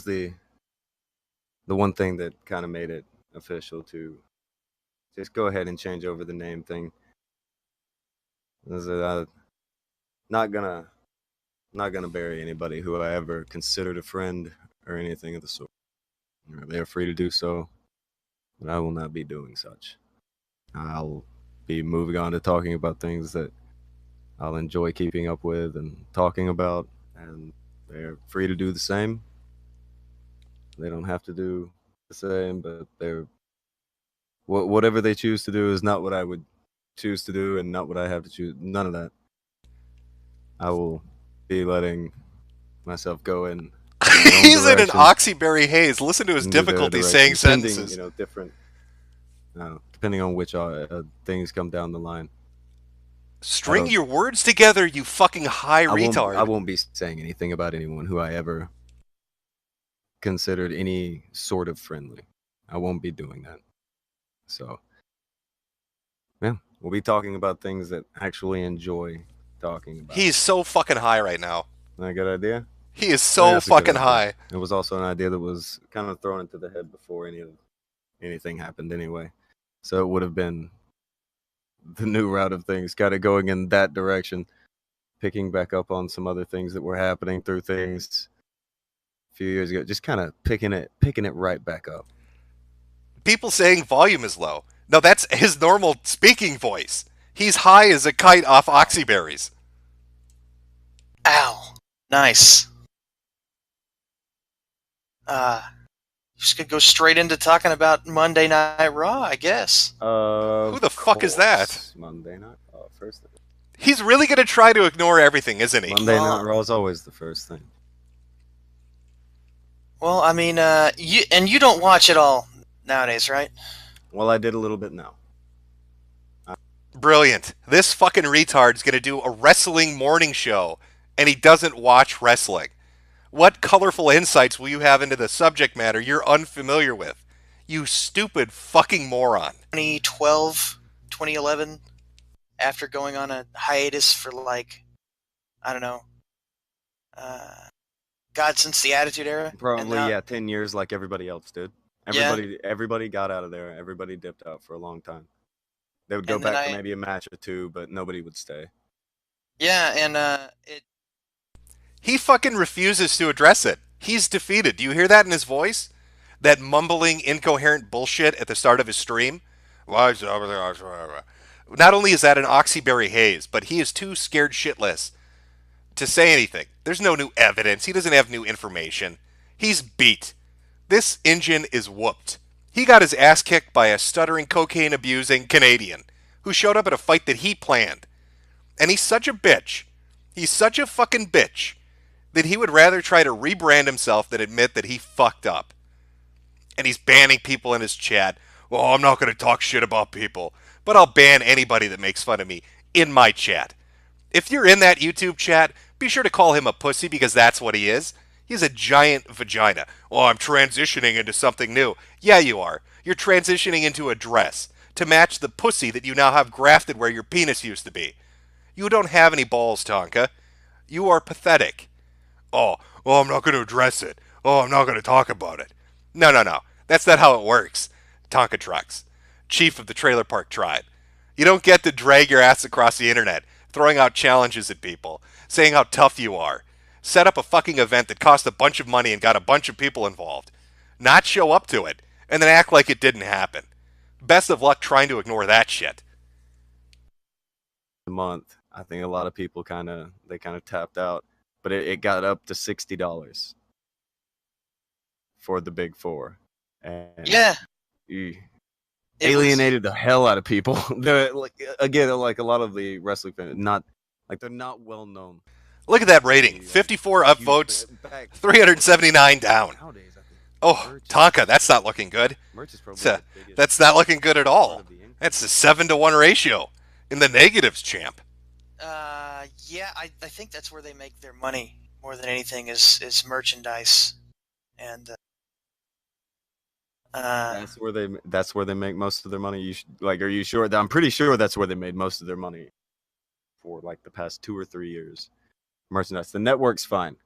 the one thing that kind of made it official to just go ahead and change over the name thing? Not gonna bury anybody who I ever considered a friend or anything of the sort. They're free to do so, but I will not be doing such. I'll be moving on to talking about things that I'll enjoy keeping up with and talking about, and they're free to do the same. They don't have to do the same, but whatever they choose to do is not what I would choose to do, and not what I have to choose. None of that. I will be letting myself go in. He's in an oxyberry haze. Listen to his difficulty saying sentences. Different. Depending on which things come down the line. String your words together, you fucking high retard. I won't be saying anything about anyone who I ever considered any sort of friendly. I won't be doing that. So, yeah, we'll be talking about things that I actually enjoy talking about. He's so fucking high right now. Isn't that a good idea? He is so fucking high. It was also an idea that was kind of thrown into the head before anything happened anyway. So it would have been the new route of things, kind of going in that direction, picking back up on some other things that were happening through things a few years ago, just kind of picking it right back up. People saying volume is low. No, that's his normal speaking voice. He's high as a kite off oxyberries. Ow. Nice. Just gonna go straight into talking about Monday Night Raw, I guess. Who the fuck is that? Monday Night Raw, first thing. He's really gonna try to ignore everything, isn't he? Monday Night Raw is always the first thing. Well, I mean, you don't watch it all nowadays, right? Well, I did a little bit now. Brilliant. This fucking retard's gonna do a wrestling morning show, and he doesn't watch wrestling. What colorful insights will you have into the subject matter you're unfamiliar with? You stupid fucking moron. 2012, 2011, after going on a hiatus for I don't know, God, since the Attitude Era? Probably, 10 years like everybody else did. Everybody got out of there. Everybody dipped out for a long time. They would go back for maybe a match or two, but nobody would stay. Yeah, and he fucking refuses to address it. He's defeated. Do you hear that in his voice? That mumbling, incoherent bullshit at the start of his stream? Not only is that an oxyberry haze, but he is too scared shitless to say anything. There's no new evidence. He doesn't have new information. He's beat. This Injun is whooped. He got his ass kicked by a stuttering, cocaine-abusing Canadian who showed up at a fight that he planned. And he's such a bitch. He's such a fucking bitch that he would rather try to rebrand himself than admit that he fucked up. And he's banning people in his chat. Well, I'm not going to talk shit about people, but I'll ban anybody that makes fun of me in my chat. If you're in that YouTube chat, be sure to call him a pussy because that's what he is. He's a giant vagina. Oh, I'm transitioning into something new. Yeah, you are. You're transitioning into a dress to match the pussy that you now have grafted where your penis used to be. You don't have any balls, Tonka. You are pathetic. Oh, I'm not going to address it. Oh, I'm not going to talk about it. No. That's not how it works. Tonka Trucks, chief of the Trailer Park Tribe. You don't get to drag your ass across the internet, throwing out challenges at people, saying how tough you are. Set up a fucking event that cost a bunch of money and got a bunch of people involved. Not show up to it, and then act like it didn't happen. Best of luck trying to ignore that shit. a month. I think a lot of people kind of tapped out, but it got up to $60 for the big four, and Yeah. you It was- alienated the hell out of people. They're, like, again, like a lot of the wrestling fans, they're not well known. Look at that rating. 54 upvotes, 379 down. Nowadays, I think Oh, Tonka, that's not looking good. merch is probably So, the biggest that's not looking good at part all. of the income. That's a 7-to-1 ratio. In the negatives, champ. Yeah, I think that's where they make their money more than anything is merchandise, and That's where they make most of their money. Are you sure? I'm pretty sure that's where they made most of their money for like the past 2 or 3 years. Merchandise. The network's fine.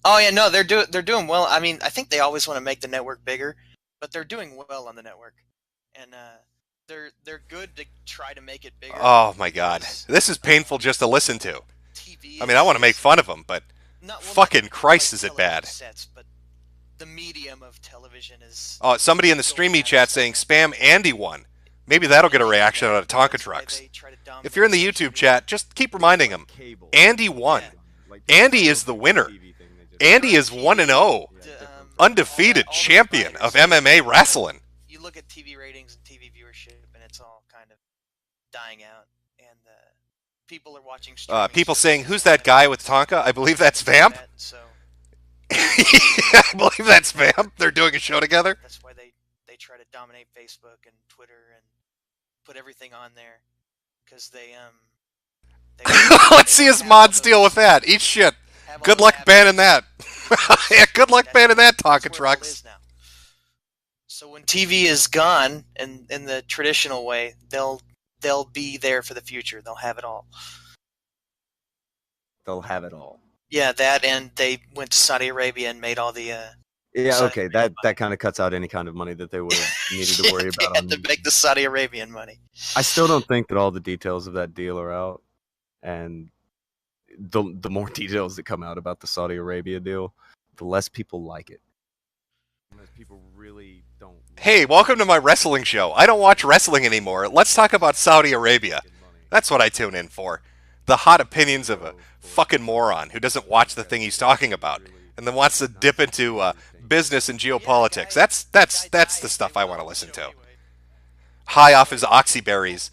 oh yeah, no, they're doing well. I mean, I think they always want to make the network bigger, but they're doing well on the network, and they're good to try to make it bigger. Oh my god. This is painful just to listen to. TV I mean, I want to make fun of them, but not fucking like Christ, is it television bad. Sets, but the medium of television is. Oh, somebody in the streamy chat saying spam Andy one. Maybe that'll get a reaction out of Tonka That's why trucks. they try to dominate If you're in the social YouTube media. chat, just keep reminding him. Cable. Andy won. Like, Andy is the winner. TV thing, they just- Andy is 1-0. Undefeated all the champion of providers. MMA wrestling. You look at TV ratings and TV viewership, and it's all kind of dying out. And people are watching. People saying, who's that guy with Tonka? I believe that's Vamp. So I believe that's Vamp. They're doing a show together. that's why they try to dominate Facebook and Twitter and put everything on there because they Let's see his mods deal with that. Eat shit. Good luck banning that. Yeah, good luck banning that, Tonka trucks. So when TV is gone in the traditional way, they'll be there for the future. They'll have it all. They'll have it all. Yeah, that, and they went to Saudi Arabia and made all the. Yeah, Saudi okay. Arabia That kind of cuts out any kind of money that they would have needed to worry They about. had to make the Saudi Arabian money. I still don't think that all the details of that deal are out, and the more details that come out about the Saudi Arabia deal, the less people like it. Because people really don't. Hey, welcome to my wrestling show. I don't watch wrestling anymore. Let's talk about Saudi Arabia. That's what I tune in for. The hot opinions of a fucking moron who doesn't watch the thing he's talking about and then wants to dip into business and geopolitics. That's the stuff I want to listen to. High off his oxyberries,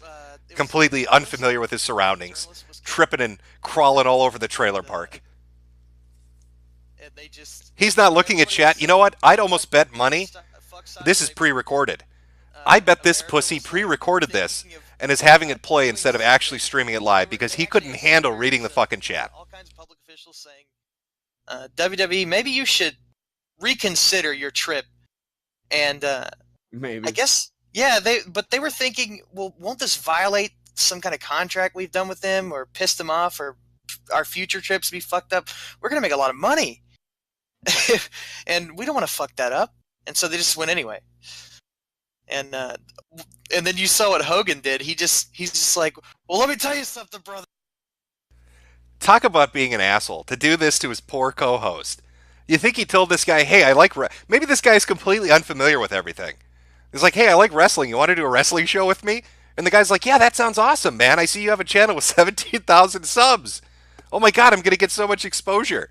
completely unfamiliar with his surroundings, tripping and crawling all over the trailer park. He's not looking at chat. You know what? I'd almost bet money. This is pre-recorded. I bet this pussy pre-recorded this and is having it play instead of actually streaming it live because he couldn't handle reading the fucking chat. All kinds of public officials saying, WWE, maybe you should reconsider your trip. And Maybe. I guess, yeah, they were thinking, well, won't this violate some kind of contract we've done with them or piss them off or our future trips be fucked up? We're going to make a lot of money. And we don't want to fuck that up. And so they just went anyway. And then you saw what Hogan did. He's just like, well, let me tell you something, brother. Talk about being an asshole to do this to his poor co-host. You think he told this guy, hey, maybe this guy's completely unfamiliar with everything. He's like, hey, I like wrestling. You want to do a wrestling show with me? And the guy's like, yeah, that sounds awesome, man. I see you have a channel with 17,000 subs. Oh my God, I'm going to get so much exposure.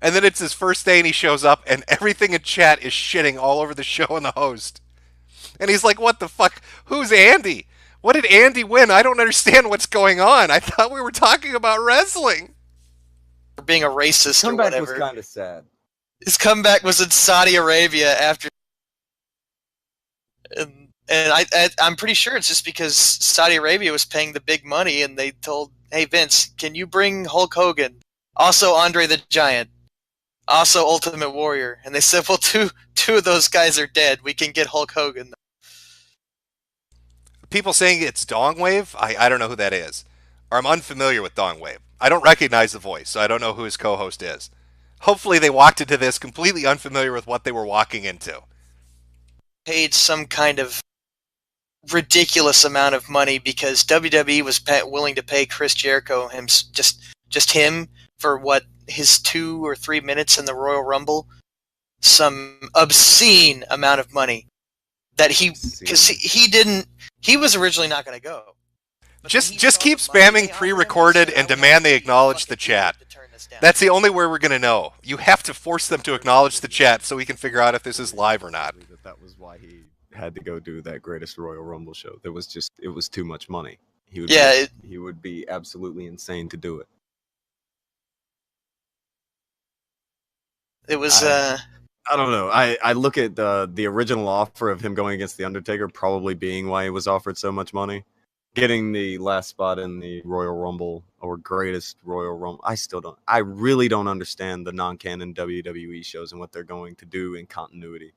And then it's his first day and he shows up and everything in chat is shitting all over the show and the host. And he's like, what the fuck? Who's Andy? What did Andy win? I don't understand what's going on. I thought we were talking about wrestling. For being a racist or Comeback whatever. was kind of sad. His comeback was in Saudi Arabia after. And I'm pretty sure it's just because Saudi Arabia was paying the big money and they told, hey, Vince, can you bring Hulk Hogan? Also Andre the Giant. Also Ultimate Warrior. And they said, well, two of those guys are dead. We can get Hulk Hogan. People saying it's Dongwave? I don't know who that is. Or I'm unfamiliar with Dongwave. I don't recognize the voice, so I don't know who his co-host is. Hopefully they walked into this completely unfamiliar with what they were walking into. Paid some kind of ridiculous amount of money because WWE was willing to pay Chris Jericho just him for what, his 2 or 3 minutes in the Royal Rumble, some obscene amount of money that he was originally not going to go. But then he Just saw keep the money spamming they offer him, pre-recorded he said, and "I will demand not they be acknowledge the fucking chat. idiot to turn this down." That's the only way we're gonna know. You have to force them to acknowledge the chat so we can figure out if this is live or not. That was why he had to go do that Greatest Royal Rumble show. There was just it was too much money. Yeah, He would be absolutely insane to do it. it was. I don't know. I look at the original offer of him going against the Undertaker probably being why he was offered so much money. Getting the last spot in the Royal Rumble or Greatest Royal Rumble. I really don't understand the non-canon WWE shows and what they're going to do in continuity.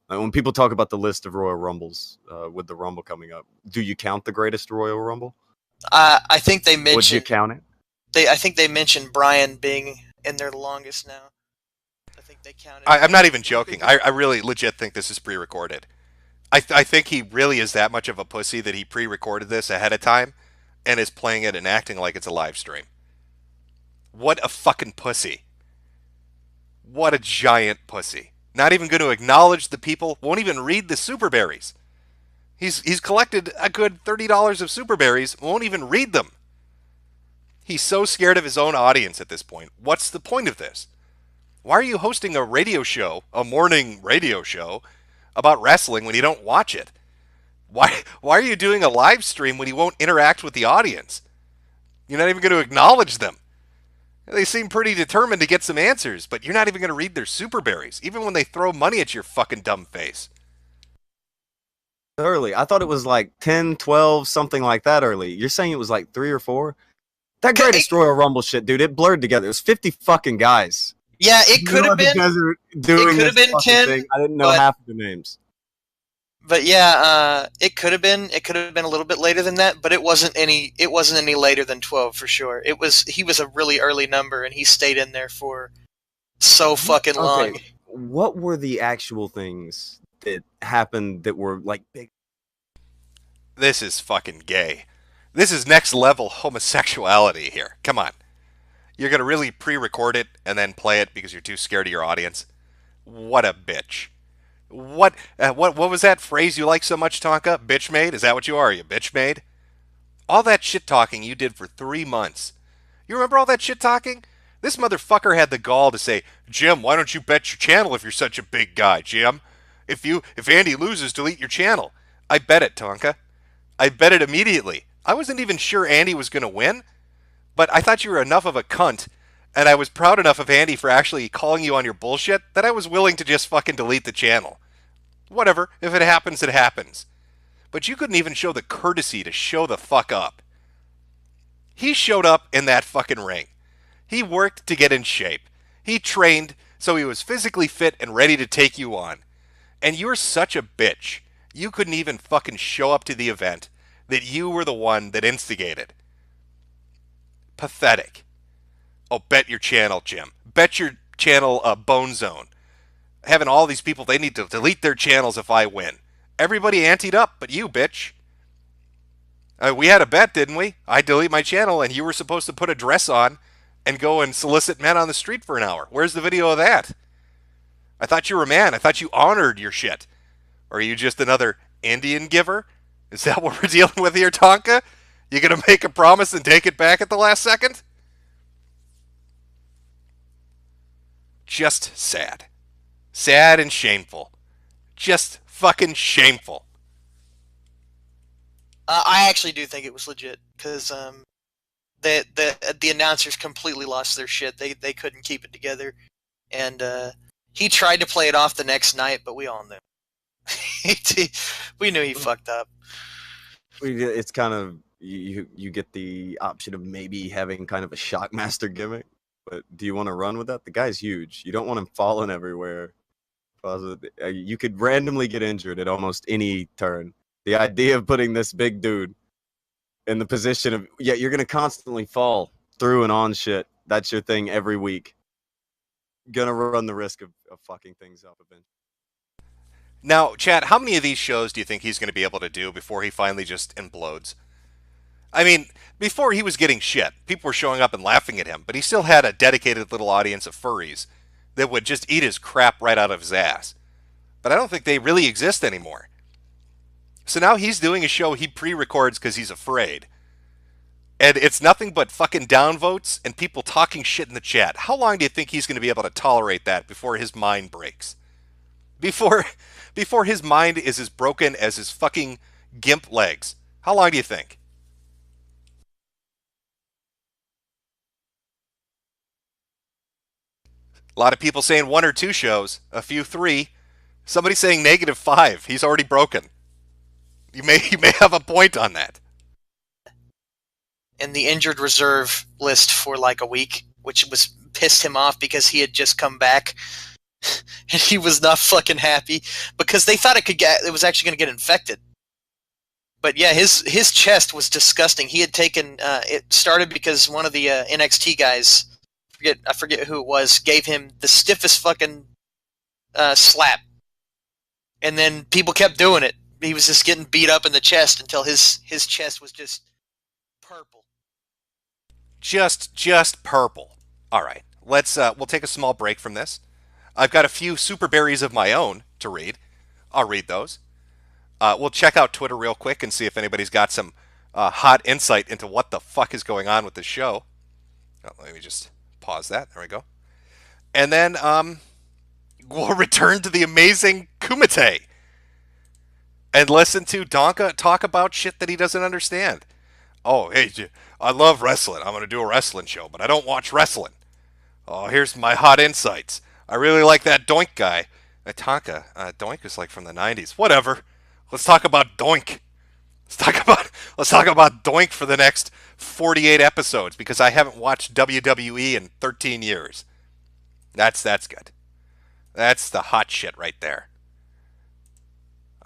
Like when people talk about the list of Royal Rumbles with the Rumble coming up, do you count the Greatest Royal Rumble? I think they mentioned. Would you count it? I think they mentioned Brian being in there the longest now. I think they counted. I'm not even joking. I really legit think this is pre-recorded. I think he really is that much of a pussy that he pre-recorded this ahead of time and is playing it and acting like it's a live stream. What a fucking pussy. What a giant pussy. Not even going to acknowledge the people, won't even read the super berries. He's collected a good $30 of super berries, won't even read them. He's so scared of his own audience at this point. What's the point of this? Why are you hosting a radio show, a morning radio show, about wrestling when you don't watch it? Why are you doing a live stream when you won't interact with the audience? You're not even going to acknowledge them. They seem pretty determined to get some answers, but you're not even going to read their super berries, even when they throw money at your fucking dumb face. Early. I thought it was like 10, 12, something like that early. You're saying it was like 3 or 4? That Greatest Royal Rumble shit, dude, it blurred together. It was 50 fucking guys. Yeah, it could have been. It could have been 10. Thing. I didn't know half of the names. But yeah, it could have been. It could have been a little bit later than that, but it wasn't any. It wasn't any later than 12 for sure. It was. He was a really early number, and he stayed in there for so fucking long. Okay. What were the actual things that happened that were like big? This is fucking gay. This is next level homosexuality here. Come on. You're going to really pre-record it and then play it because you're too scared of your audience? What a bitch. What was that phrase you like so much, Tonka? Bitch made? Is that what you are? Are you bitch made? All that shit talking you did for 3 months. You remember all that shit talking? This motherfucker had the gall to say, "Jim, why don't you bet your channel if you're such a big guy, Jim? If Andy loses, delete your channel." I bet it, Tonka. I bet it immediately. I wasn't even sure Andy was going to win, but I thought you were enough of a cunt, and I was proud enough of Andy for actually calling you on your bullshit that I was willing to just fucking delete the channel. Whatever, if it happens, it happens. But you couldn't even show the courtesy to show the fuck up. He showed up in that fucking ring. He worked to get in shape. He trained so he was physically fit and ready to take you on. And you're such a bitch. You couldn't even fucking show up to the event that you were the one that instigated. Pathetic. Oh, bet your channel, Jim. Bet your channel, Bone Zone. Having all these people, they need to delete their channels if I win. Everybody anteed up, but you, bitch. We had a bet, didn't we? I delete my channel, and you were supposed to put a dress on and go and solicit men on the street for an hour. Where's the video of that? I thought you were a man. I thought you honored your shit. Or are you just another Indian giver? Is that what we're dealing with here, Tonka? You gonna make a promise and take it back at the last second? Just sad. Sad and shameful. Just fucking shameful. I actually do think it was legit because the announcers completely lost their shit. They couldn't keep it together, and he tried to play it off the next night, but we all knew. We knew he fucked up. It's kind of you get the option of maybe having kind of a shockmaster gimmick, but do you want to run with that? The guy's huge. You don't want him falling everywhere. You could randomly get injured at almost any turn. The idea of putting this big dude in the position of, you're going to constantly fall through and on shit. That's your thing every week. Gonna run the risk of fucking things up eventually. Now, Chad, how many of these shows do you think he's going to be able to do before he finally just implodes? I mean, before he was getting shit, people were showing up and laughing at him, but he still had a dedicated little audience of furries that would just eat his crap right out of his ass. But I don't think they really exist anymore. So now he's doing a show he pre-records because he's afraid. And it's nothing but fucking downvotes and people talking shit in the chat. How long do you think he's going to be able to tolerate that before his mind breaks? Before his mind is as broken as his fucking gimp legs. How long do you think? A lot of people saying 1 or 2 shows, a few 3. Somebody saying -5. He's already broken. You may have a point on that. In the injured reserve list for like a week, which was pissed him off because he had just come back. And he was not fucking happy because they thought it was actually going to get infected. But yeah, his chest was disgusting. He had taken it started because one of the NXT guys, I forget who it was, gave him the stiffest fucking slap, and then people kept doing it. He was just getting beat up in the chest until his chest was just purple. Just purple. All right, we'll take a small break from this. I've got a few super berries of my own to read. I'll read those. We'll check out Twitter real quick and see if anybody's got some hot insight into what the fuck is going on with this show. Let me just pause that. There we go. And then we'll return to the amazing Kumite and listen to Donga talk about shit that he doesn't understand. Oh, hey, I love wrestling. I'm going to do a wrestling show, but I don't watch wrestling. Oh, here's my hot insights. I really like that Doink guy. Tonka. Doink is like from the 90s. Whatever. Let's talk about Doink. Let's talk about Doink for the next 48 episodes because I haven't watched WWE in 13 years. That's good. That's the hot shit right there.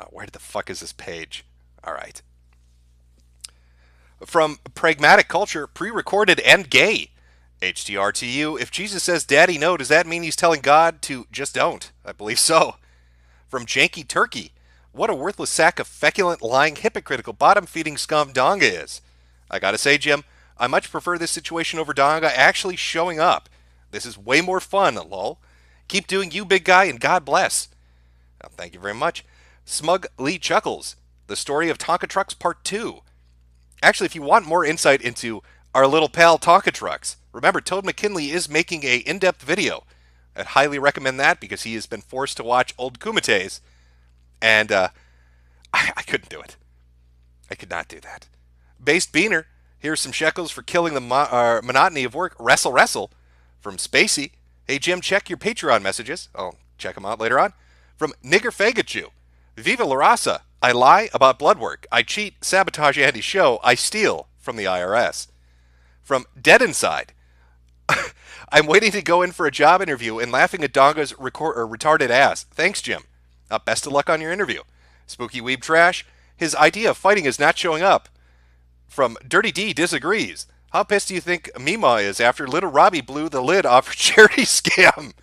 Where the fuck is this page? All right. From Pragmatic Culture, pre-recorded and gay. HTR to you. If Jesus says daddy no, does that mean he's telling God to just don't? I believe so. From Janky Turkey. What a worthless sack of feculent, lying, hypocritical, bottom-feeding scum Donga is. I gotta say, Jim, I much prefer this situation over Donga actually showing up. This is way more fun, lol. Keep doing you, big guy, and God bless. Well, thank you very much. Smug Lee Chuckles. The story of Tonka Trucks Part 2. Actually, if you want more insight into our little pal Tonka Trucks, remember, Toad McKinley is making a in-depth video. I'd highly recommend that because he has been forced to watch old Kumites. And I couldn't do it. I could not do that. Based Beaner, here's some shekels for killing the monotony of work. Wrestle Wrestle. From Spacey. Hey, Jim, check your Patreon messages. I'll check them out later on. From Nigger Fagachu. Viva La Raza. I lie about blood work. I cheat, sabotage Andy's show. I steal from the IRS. From Dead Inside. I'm waiting to go in for a job interview and laughing at Donga's retarded ass. Thanks, Jim. Best of luck on your interview. Spooky Weeb Trash. His idea of fighting is not showing up. From Dirty D disagrees. How pissed do you think Mima is after Little Robbie blew the lid off her charity scam?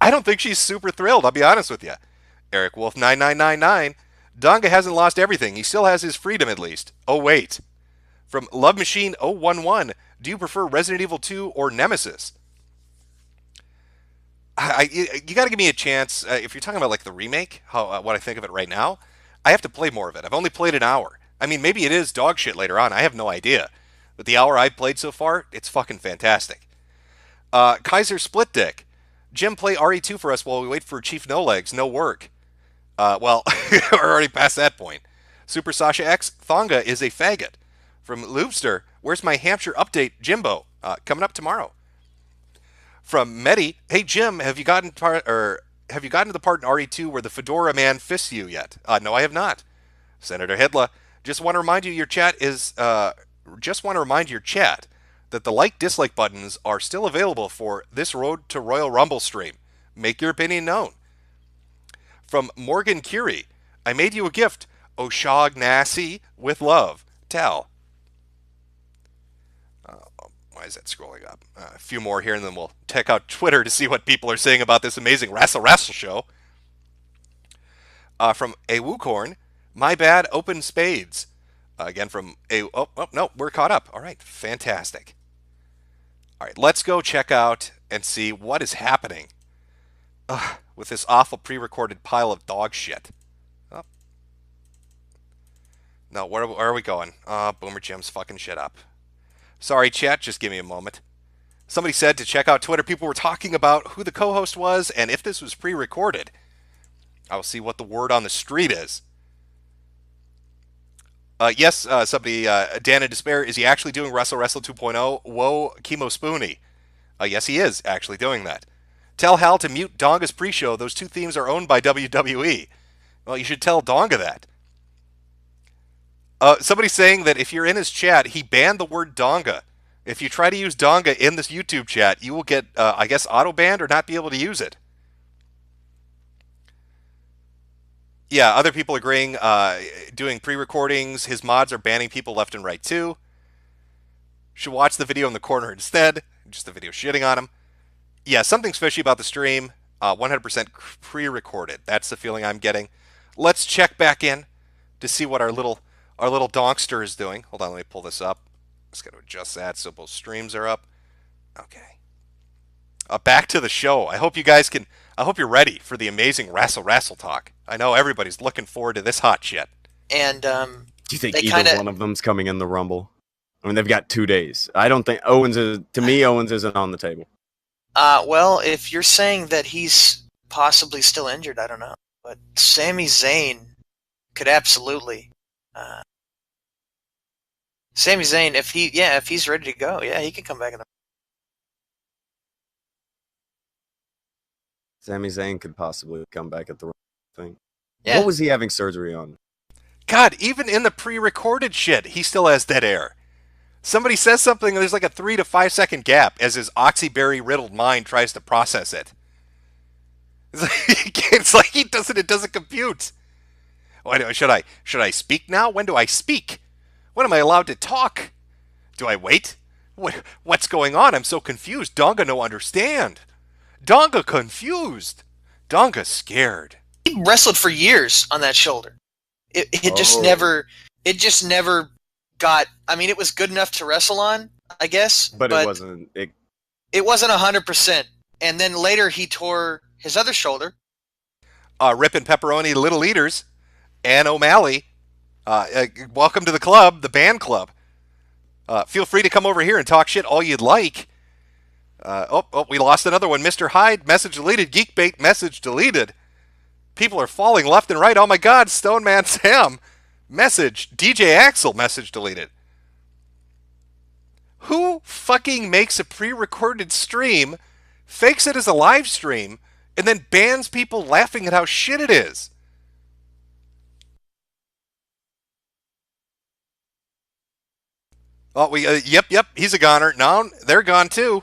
I don't think she's super thrilled, I'll be honest with you. Eric Wolf 9999. Donga hasn't lost everything. He still has his freedom at least. Oh, wait. From Love Machine 011. Do you prefer Resident Evil 2 or Nemesis? You got to give me a chance. If you're talking about like the remake, what I think of it right now, I have to play more of it. I've only played an hour. I mean, maybe it is dog shit later on. I have no idea. But the hour I've played so far, it's fucking fantastic. Kaiser Split Dick. Jim, play RE2 for us while we wait for Chief No Legs. No work. Well, we're already past that point. Super Sasha X. Thonga is a faggot. From Loopster. Where's my Hampshire update, Jimbo? Coming up tomorrow. From Medi, hey Jim, have you gotten to the part in RE2 where the Fedora man fists you yet? No, I have not. Senator Hedla, just want to remind your chat that the like-dislike buttons are still available for this Road to Royal Rumble stream. Make your opinion known. From Morgan Curie, I made you a gift, Oshagnassi, with love. Tal. Why is that scrolling up? A few more here, and then we'll check out Twitter to see what people are saying about this amazing Wrestle show. From A Woocorn, my bad, open spades. Again from A... Oh, no, we're caught up. All right, fantastic. All right, let's go check out and see what is happening with this awful pre-recorded pile of dog shit. Oh. No, where are we going? Boomer Jim's fucking shit up. Sorry, chat, just give me a moment. Somebody said to check out Twitter. People were talking about who the co-host was and if this was pre-recorded. I will see what the word on the street is. Yes, somebody, Dan in Despair, is he actually doing Wrestle Wrestle 2.0? Whoa, Chemo Spoonie. Yes, he is actually doing that. Tell Hal to mute Donga's pre-show. Those two themes are owned by WWE. Well, you should tell Donga that. Somebody's saying that if you're in his chat, he banned the word Donga. If you try to use Donga in this YouTube chat, you will get, I guess, auto-banned or not be able to use it. Yeah, other people agreeing, doing pre-recordings. His mods are banning people left and right, too. Should watch the video in the corner instead. Just the video shitting on him. Yeah, something's fishy about the stream. 100% pre-recorded. That's the feeling I'm getting. Let's check back in to see what our little donkster is doing. Hold on, let me pull this up. Just got to adjust that so both streams are up. Okay. Back to the show. I hope you guys can. I hope you're ready for the amazing Wrestle talk. I know everybody's looking forward to this hot shit. And Do you think either one of them's coming in the Rumble? I mean, they've got 2 days. I don't think Owens is. To me, Owens isn't on the table. Well, if you're saying that he's possibly still injured, I don't know. But Sami Zayn could absolutely. Sami Zayn, if he's ready to go, yeah, he can come back in the. Sami Zayn could possibly come back at the thing. Yeah. What was he having surgery on? God, even in the pre-recorded shit, he still has dead air. Somebody says something, and there's like a 3 to 5 second gap as his oxyberry-riddled mind tries to process it. It's like it doesn't compute. Should I speak now? When do I speak? When am I allowed to talk? Do I wait? What's going on? I'm so confused. Donga no understand. Donga confused. Donga scared. He wrestled for years on that shoulder. It just never got. I mean, it was good enough to wrestle on, I guess, but it wasn't. It wasn't 100%. And then later he tore his other shoulder. Rip and Pepperoni, Little Eaters, and O'Malley. Welcome to the club, the band club. Feel free to come over here and talk shit all you'd like. We lost another one. Mr. Hyde, message deleted. Geekbait, message deleted. People are falling left and right. Oh my God, Stone Man Sam, message. DJ Axel, message deleted. Who fucking makes a pre-recorded stream, fakes it as a live stream, and then bans people laughing at how shit it is? Oh, yep, he's a goner. No, they're gone too.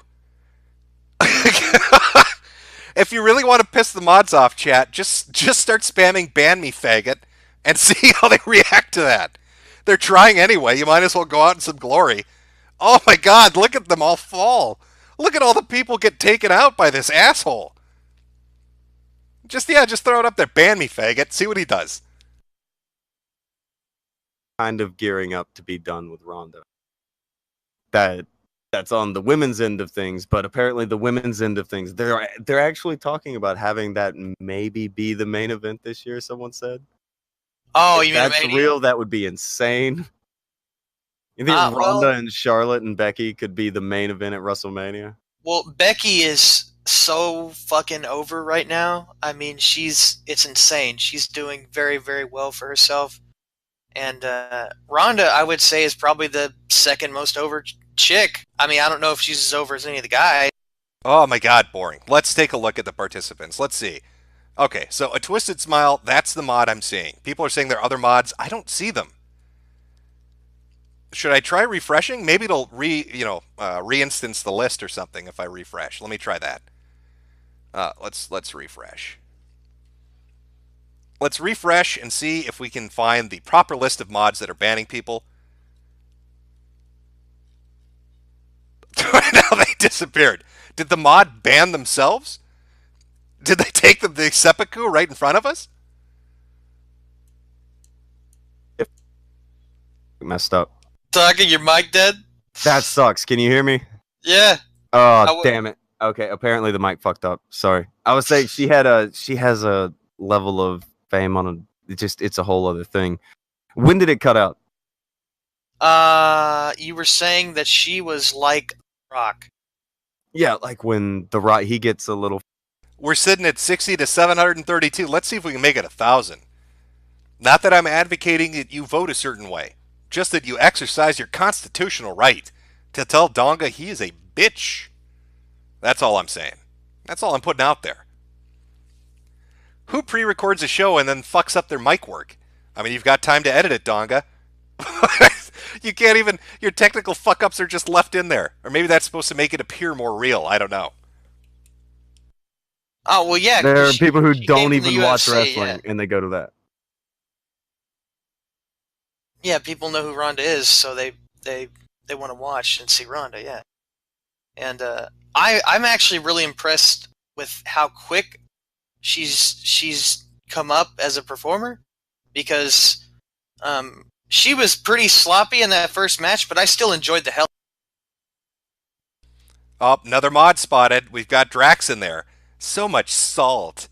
If you really want to piss the mods off, chat, just start spamming ban me faggot and see how they react to that. They're trying anyway. You might as well go out in some glory. Oh my God, look at them all fall. Look at all the people get taken out by this asshole. Just throw it up there. Ban me faggot. See what he does. Kind of gearing up to be done with Ronda. That's on the women's end of things, but apparently the women's end of things, they're actually talking about having that maybe be the main event this year, someone said. Oh, if you mean that's real? That would be insane. You think Ronda and Charlotte and Becky could be the main event at WrestleMania? Well, Becky is so fucking over right now. I mean, it's insane. She's doing very, very well for herself. And Ronda, I would say, is probably the second most over chick. I mean, I don't know if she's as over as any of the guys. Oh my God, boring. Let's take a look at the participants. Let's see. Okay, so a Twisted Smile, that's the mod I'm seeing. People are saying there are other mods. I don't see them. Should I try refreshing? Maybe it'll re-instance the list or something if I refresh. Let me try that. Let's refresh. Let's refresh and see if we can find the proper list of mods that are banning people. Now they disappeared. Did the mod ban themselves? Did they take the seppuku right in front of us? Messed up. Talking, your mic dead? That sucks. Can you hear me? Yeah. Oh, damn it. Okay, apparently the mic fucked up. Sorry. I was saying she has a level of fame on it's a whole other thing. When did it cut out? You were saying that she was like Rock. Yeah, like when the Rock, he gets a little. We're sitting at 60 to 732. Let's see if we can make it 1,000. Not that I'm advocating that you vote a certain way, just that you exercise your constitutional right to tell Donga he is a bitch. That's all I'm saying. That's all I'm putting out there. Who pre-records a show and then fucks up their mic work? I mean, you've got time to edit it, Donga. You can't even, your technical fuck-ups are just left in there. Or maybe that's supposed to make it appear more real. I don't know. Oh, well, yeah. There are she- people who she don't came from even the watch UFC, wrestling, and they go to that. Yeah, people know who Ronda is, so they want to watch and see Ronda, yeah. And I'm actually really impressed with how quick she's come up as a performer, because she was pretty sloppy in that first match, but I still enjoyed the hell. Oh, another mod spotted. We've got Drax in there. So much salt.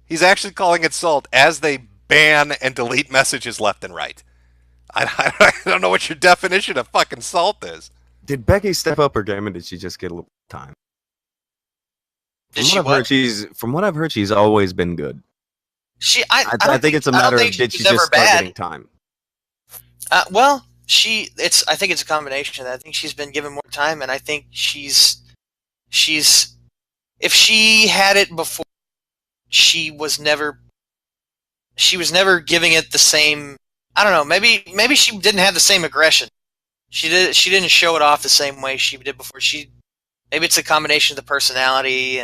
He's actually calling it salt as they ban and delete messages left and right. I don't know what your definition of fucking salt is. Did Becky step up her game, or did she just get a little time? Did she what? From what I've heard, she's always been good. I think it's a matter of did she just start getting time? Well, I think it's a combination. I think she's been given more time, and I think she's if she had it before, she was never giving it the same. I don't know. Maybe she didn't have the same aggression. She didn't show it off the same way she did before. Maybe it's a combination of the personality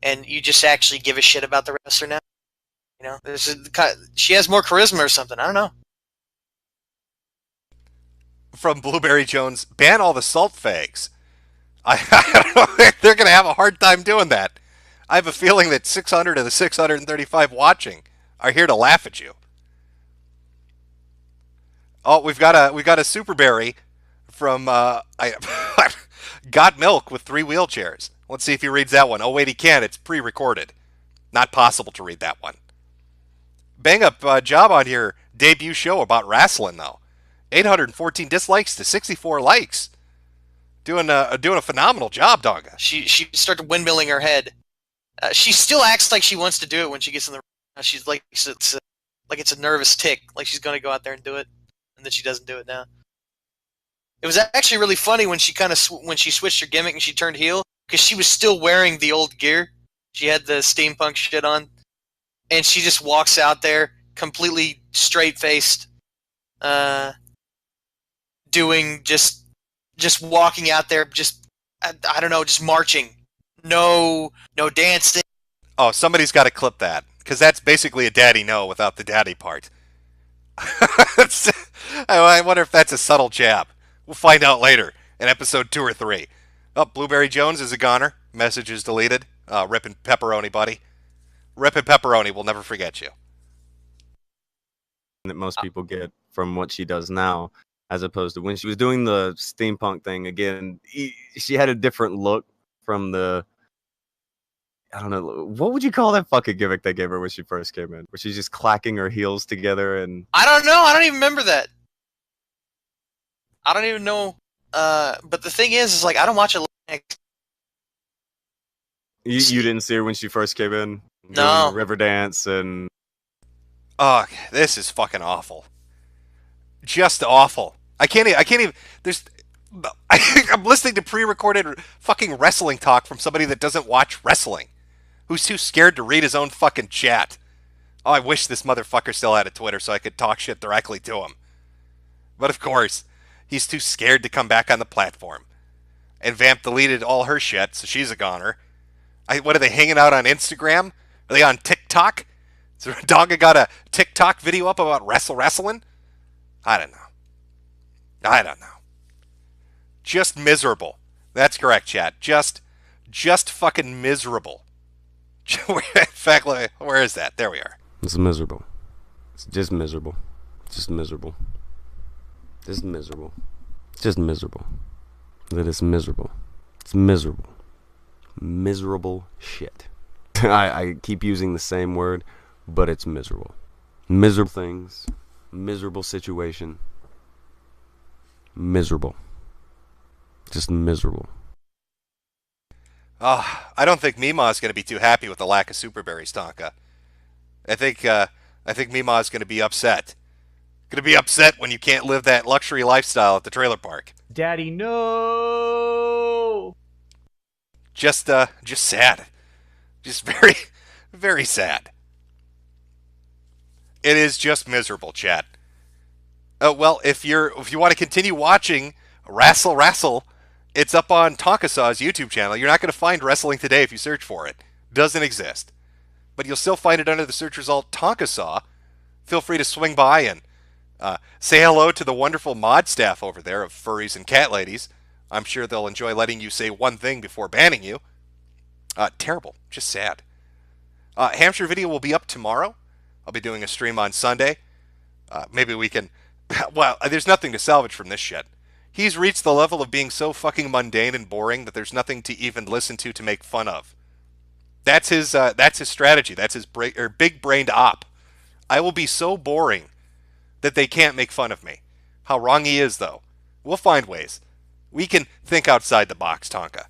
and you just actually give a shit about the wrestler now. You know, she has more charisma or something. I don't know. From Blueberry Jones, ban all the salt fags. I don't know. They're going to have a hard time doing that. I have a feeling that 600 of the 635 watching are here to laugh at you. Oh, we've got a Superberry from Got Milk with 3 wheelchairs. Let's see if he reads that one. Oh wait, he can't. It's pre-recorded. Not possible to read that one. Bang up job on your debut show about wrestling though. 814 dislikes to 64 likes. Doing a phenomenal job, Donga. She started windmilling her head. She still acts like she wants to do it when she gets in the. She's like it's a nervous tick, like she's going to go out there and do it, and then she doesn't do it now. It was actually really funny when she when she switched her gimmick and she turned heel, because she was still wearing the old gear. She had the steampunk shit on, and she just walks out there completely straight-faced, doing just walking out there, just I don't know, just marching, no dancing. Oh, somebody's got to clip that, because that's basically a daddy no without the daddy part. I wonder if that's a subtle jab. We'll find out later in episode 2 or 3. Oh, Blueberry Jones is a goner. Message is deleted. Rippin' pepperoni, buddy. Rippin' pepperoni. We'll never forget you. That most people get from what she does now, as opposed to when she was doing the steampunk thing. Again, she had a different look from the. I don't know, what would you call that fucking gimmick they gave her when she first came in? Where she's just clacking her heels together and... I don't know. I don't even remember that. I don't even know. But the thing is like, I don't watch it. You didn't see her when she first came in? No. Doing the river dance and... Oh, this is fucking awful. Just awful. I can't even... I'm listening to pre-recorded fucking wrestling talk from somebody that doesn't watch wrestling. Who's too scared to read his own fucking chat. Oh, I wish this motherfucker still had a Twitter so I could talk shit directly to him. But of course, he's too scared to come back on the platform. And Vamp deleted all her shit, so she's a goner. What are they hanging out on Instagram? Are they on TikTok? So Donga got a TikTok video up about wrestling? I don't know. Just miserable. That's correct, chat. Just fucking miserable. In fact, where is that? There we are. It's miserable. It's just miserable. Just miserable. Just miserable. Just miserable. That is miserable. It's miserable. Miserable shit. I keep using the same word, but it's miserable. Miserable things. Miserable situation. Miserable. Just miserable. I don't think Mima is going to be too happy with the lack of super berries, Tonka. I think Mima is going to be upset. Going to be upset when you can't live that luxury lifestyle at the trailer park. Daddy, no! Just sad. Just very, very sad. It is just miserable, chat. Well, if you want to continue watching Wrestle Wrestle, it's up on Tonkasaw's YouTube channel. You're not going to find Wrestling Today if you search for it. Doesn't exist. But you'll still find it under the search result Tonkasaw. Feel free to swing by and say hello to the wonderful mod staff over there of furries and cat ladies. I'm sure they'll enjoy letting you say one thing before banning you. Terrible. Just sad. Hampshire video will be up tomorrow. I'll be doing a stream on Sunday. Maybe we can... Well, there's nothing to salvage from this shit. He's reached the level of being so fucking mundane and boring that there's nothing to even listen to make fun of. That's his strategy. That's his big-brained op. I will be so boring that they can't make fun of me. How wrong he is, though. We'll find ways. We can think outside the box, Tonka.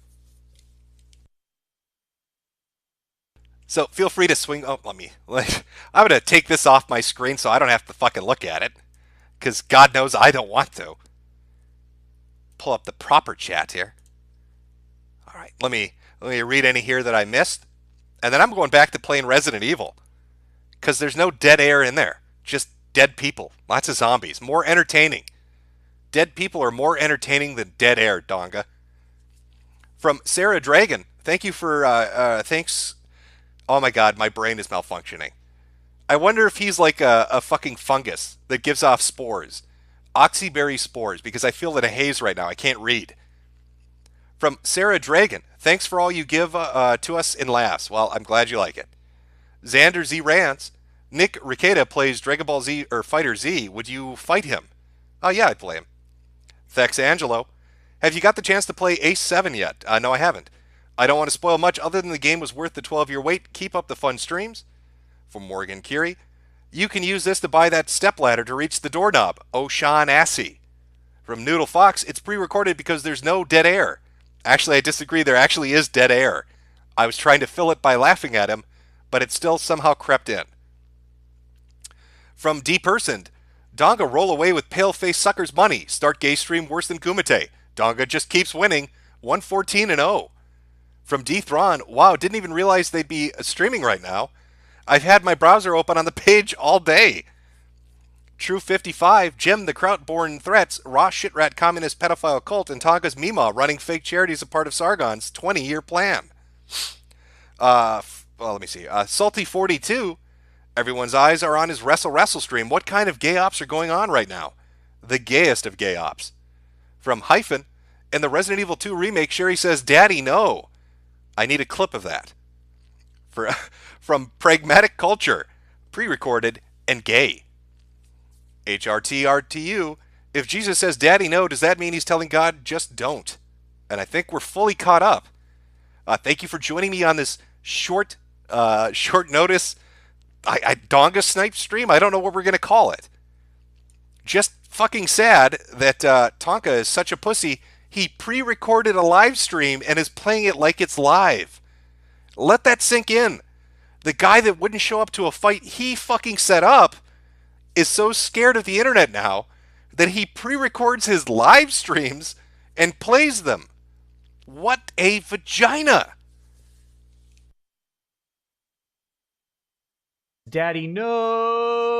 So feel free to swing... Oh, I'm going to take this off my screen so I don't have to fucking look at it. Because God knows I don't want to. Pull up the proper chat here. All right, let me read any here that I missed. And then I'm going back to playing Resident Evil. Because there's no dead air in there. Just dead people. Lots of zombies. More entertaining. Dead people are more entertaining than dead air, Donga. From Sarah Dragon. Thank you for... thanks... Oh my God, my brain is malfunctioning. I wonder if he's like a fucking fungus that gives off spores. Oxyberry spores, because I feel in a haze right now. I can't read. From Sarah Dragon. Thanks for all you give to us in laughs. Well, I'm glad you like it. Xander Z Rants. Nick Ricada plays Dragon Ball Z or Fighter Z. Would you fight him? Oh yeah, I'd play him. Thex Angelo. Have you got the chance to play Ace 7 yet? No, I haven't. I don't want to spoil much other than the game was worth the 12-year wait. Keep up the fun streams. From Morgan Curie. You can use this to buy that stepladder to reach the doorknob. O'Shaughnessy. From Noodle Fox. It's pre-recorded because there's no dead air. Actually, I disagree. There actually is dead air. I was trying to fill it by laughing at him, but it still somehow crept in. From D-Personed. Donga roll away with pale-faced sucker's money. Start gay stream worse than Kumite. Donga just keeps winning. 114-0. From D-Thron. Wow, didn't even realize they'd be streaming right now. I've had my browser open on the page all day. True 55. Jim the Kraut-born threats. Raw shitrat communist pedophile cult and Tonga's Mima running fake charities a part of Sargon's 20-year plan. Well, let me see. Salty 42. Everyone's eyes are on his Wrestle Wrestle stream. What kind of gay ops are going on right now? The gayest of gay ops. From Hyphen. In the Resident Evil 2 remake, Sherry says, Daddy, no. I need a clip of that. From Pragmatic Culture. Pre-recorded and gay. HRTRTU. If Jesus says, Daddy, no, does that mean he's telling God, just don't? And I think we're fully caught up. Thank you for joining me on this short notice Donga Snipe stream. I don't know what we're going to call it. Just fucking sad that Tonka is such a pussy. He pre-recorded a live stream and is playing it like it's live. Let that sink in. The guy that wouldn't show up to a fight he fucking set up is so scared of the internet now that he pre-records his live streams and plays them. What a vagina! Daddy, no!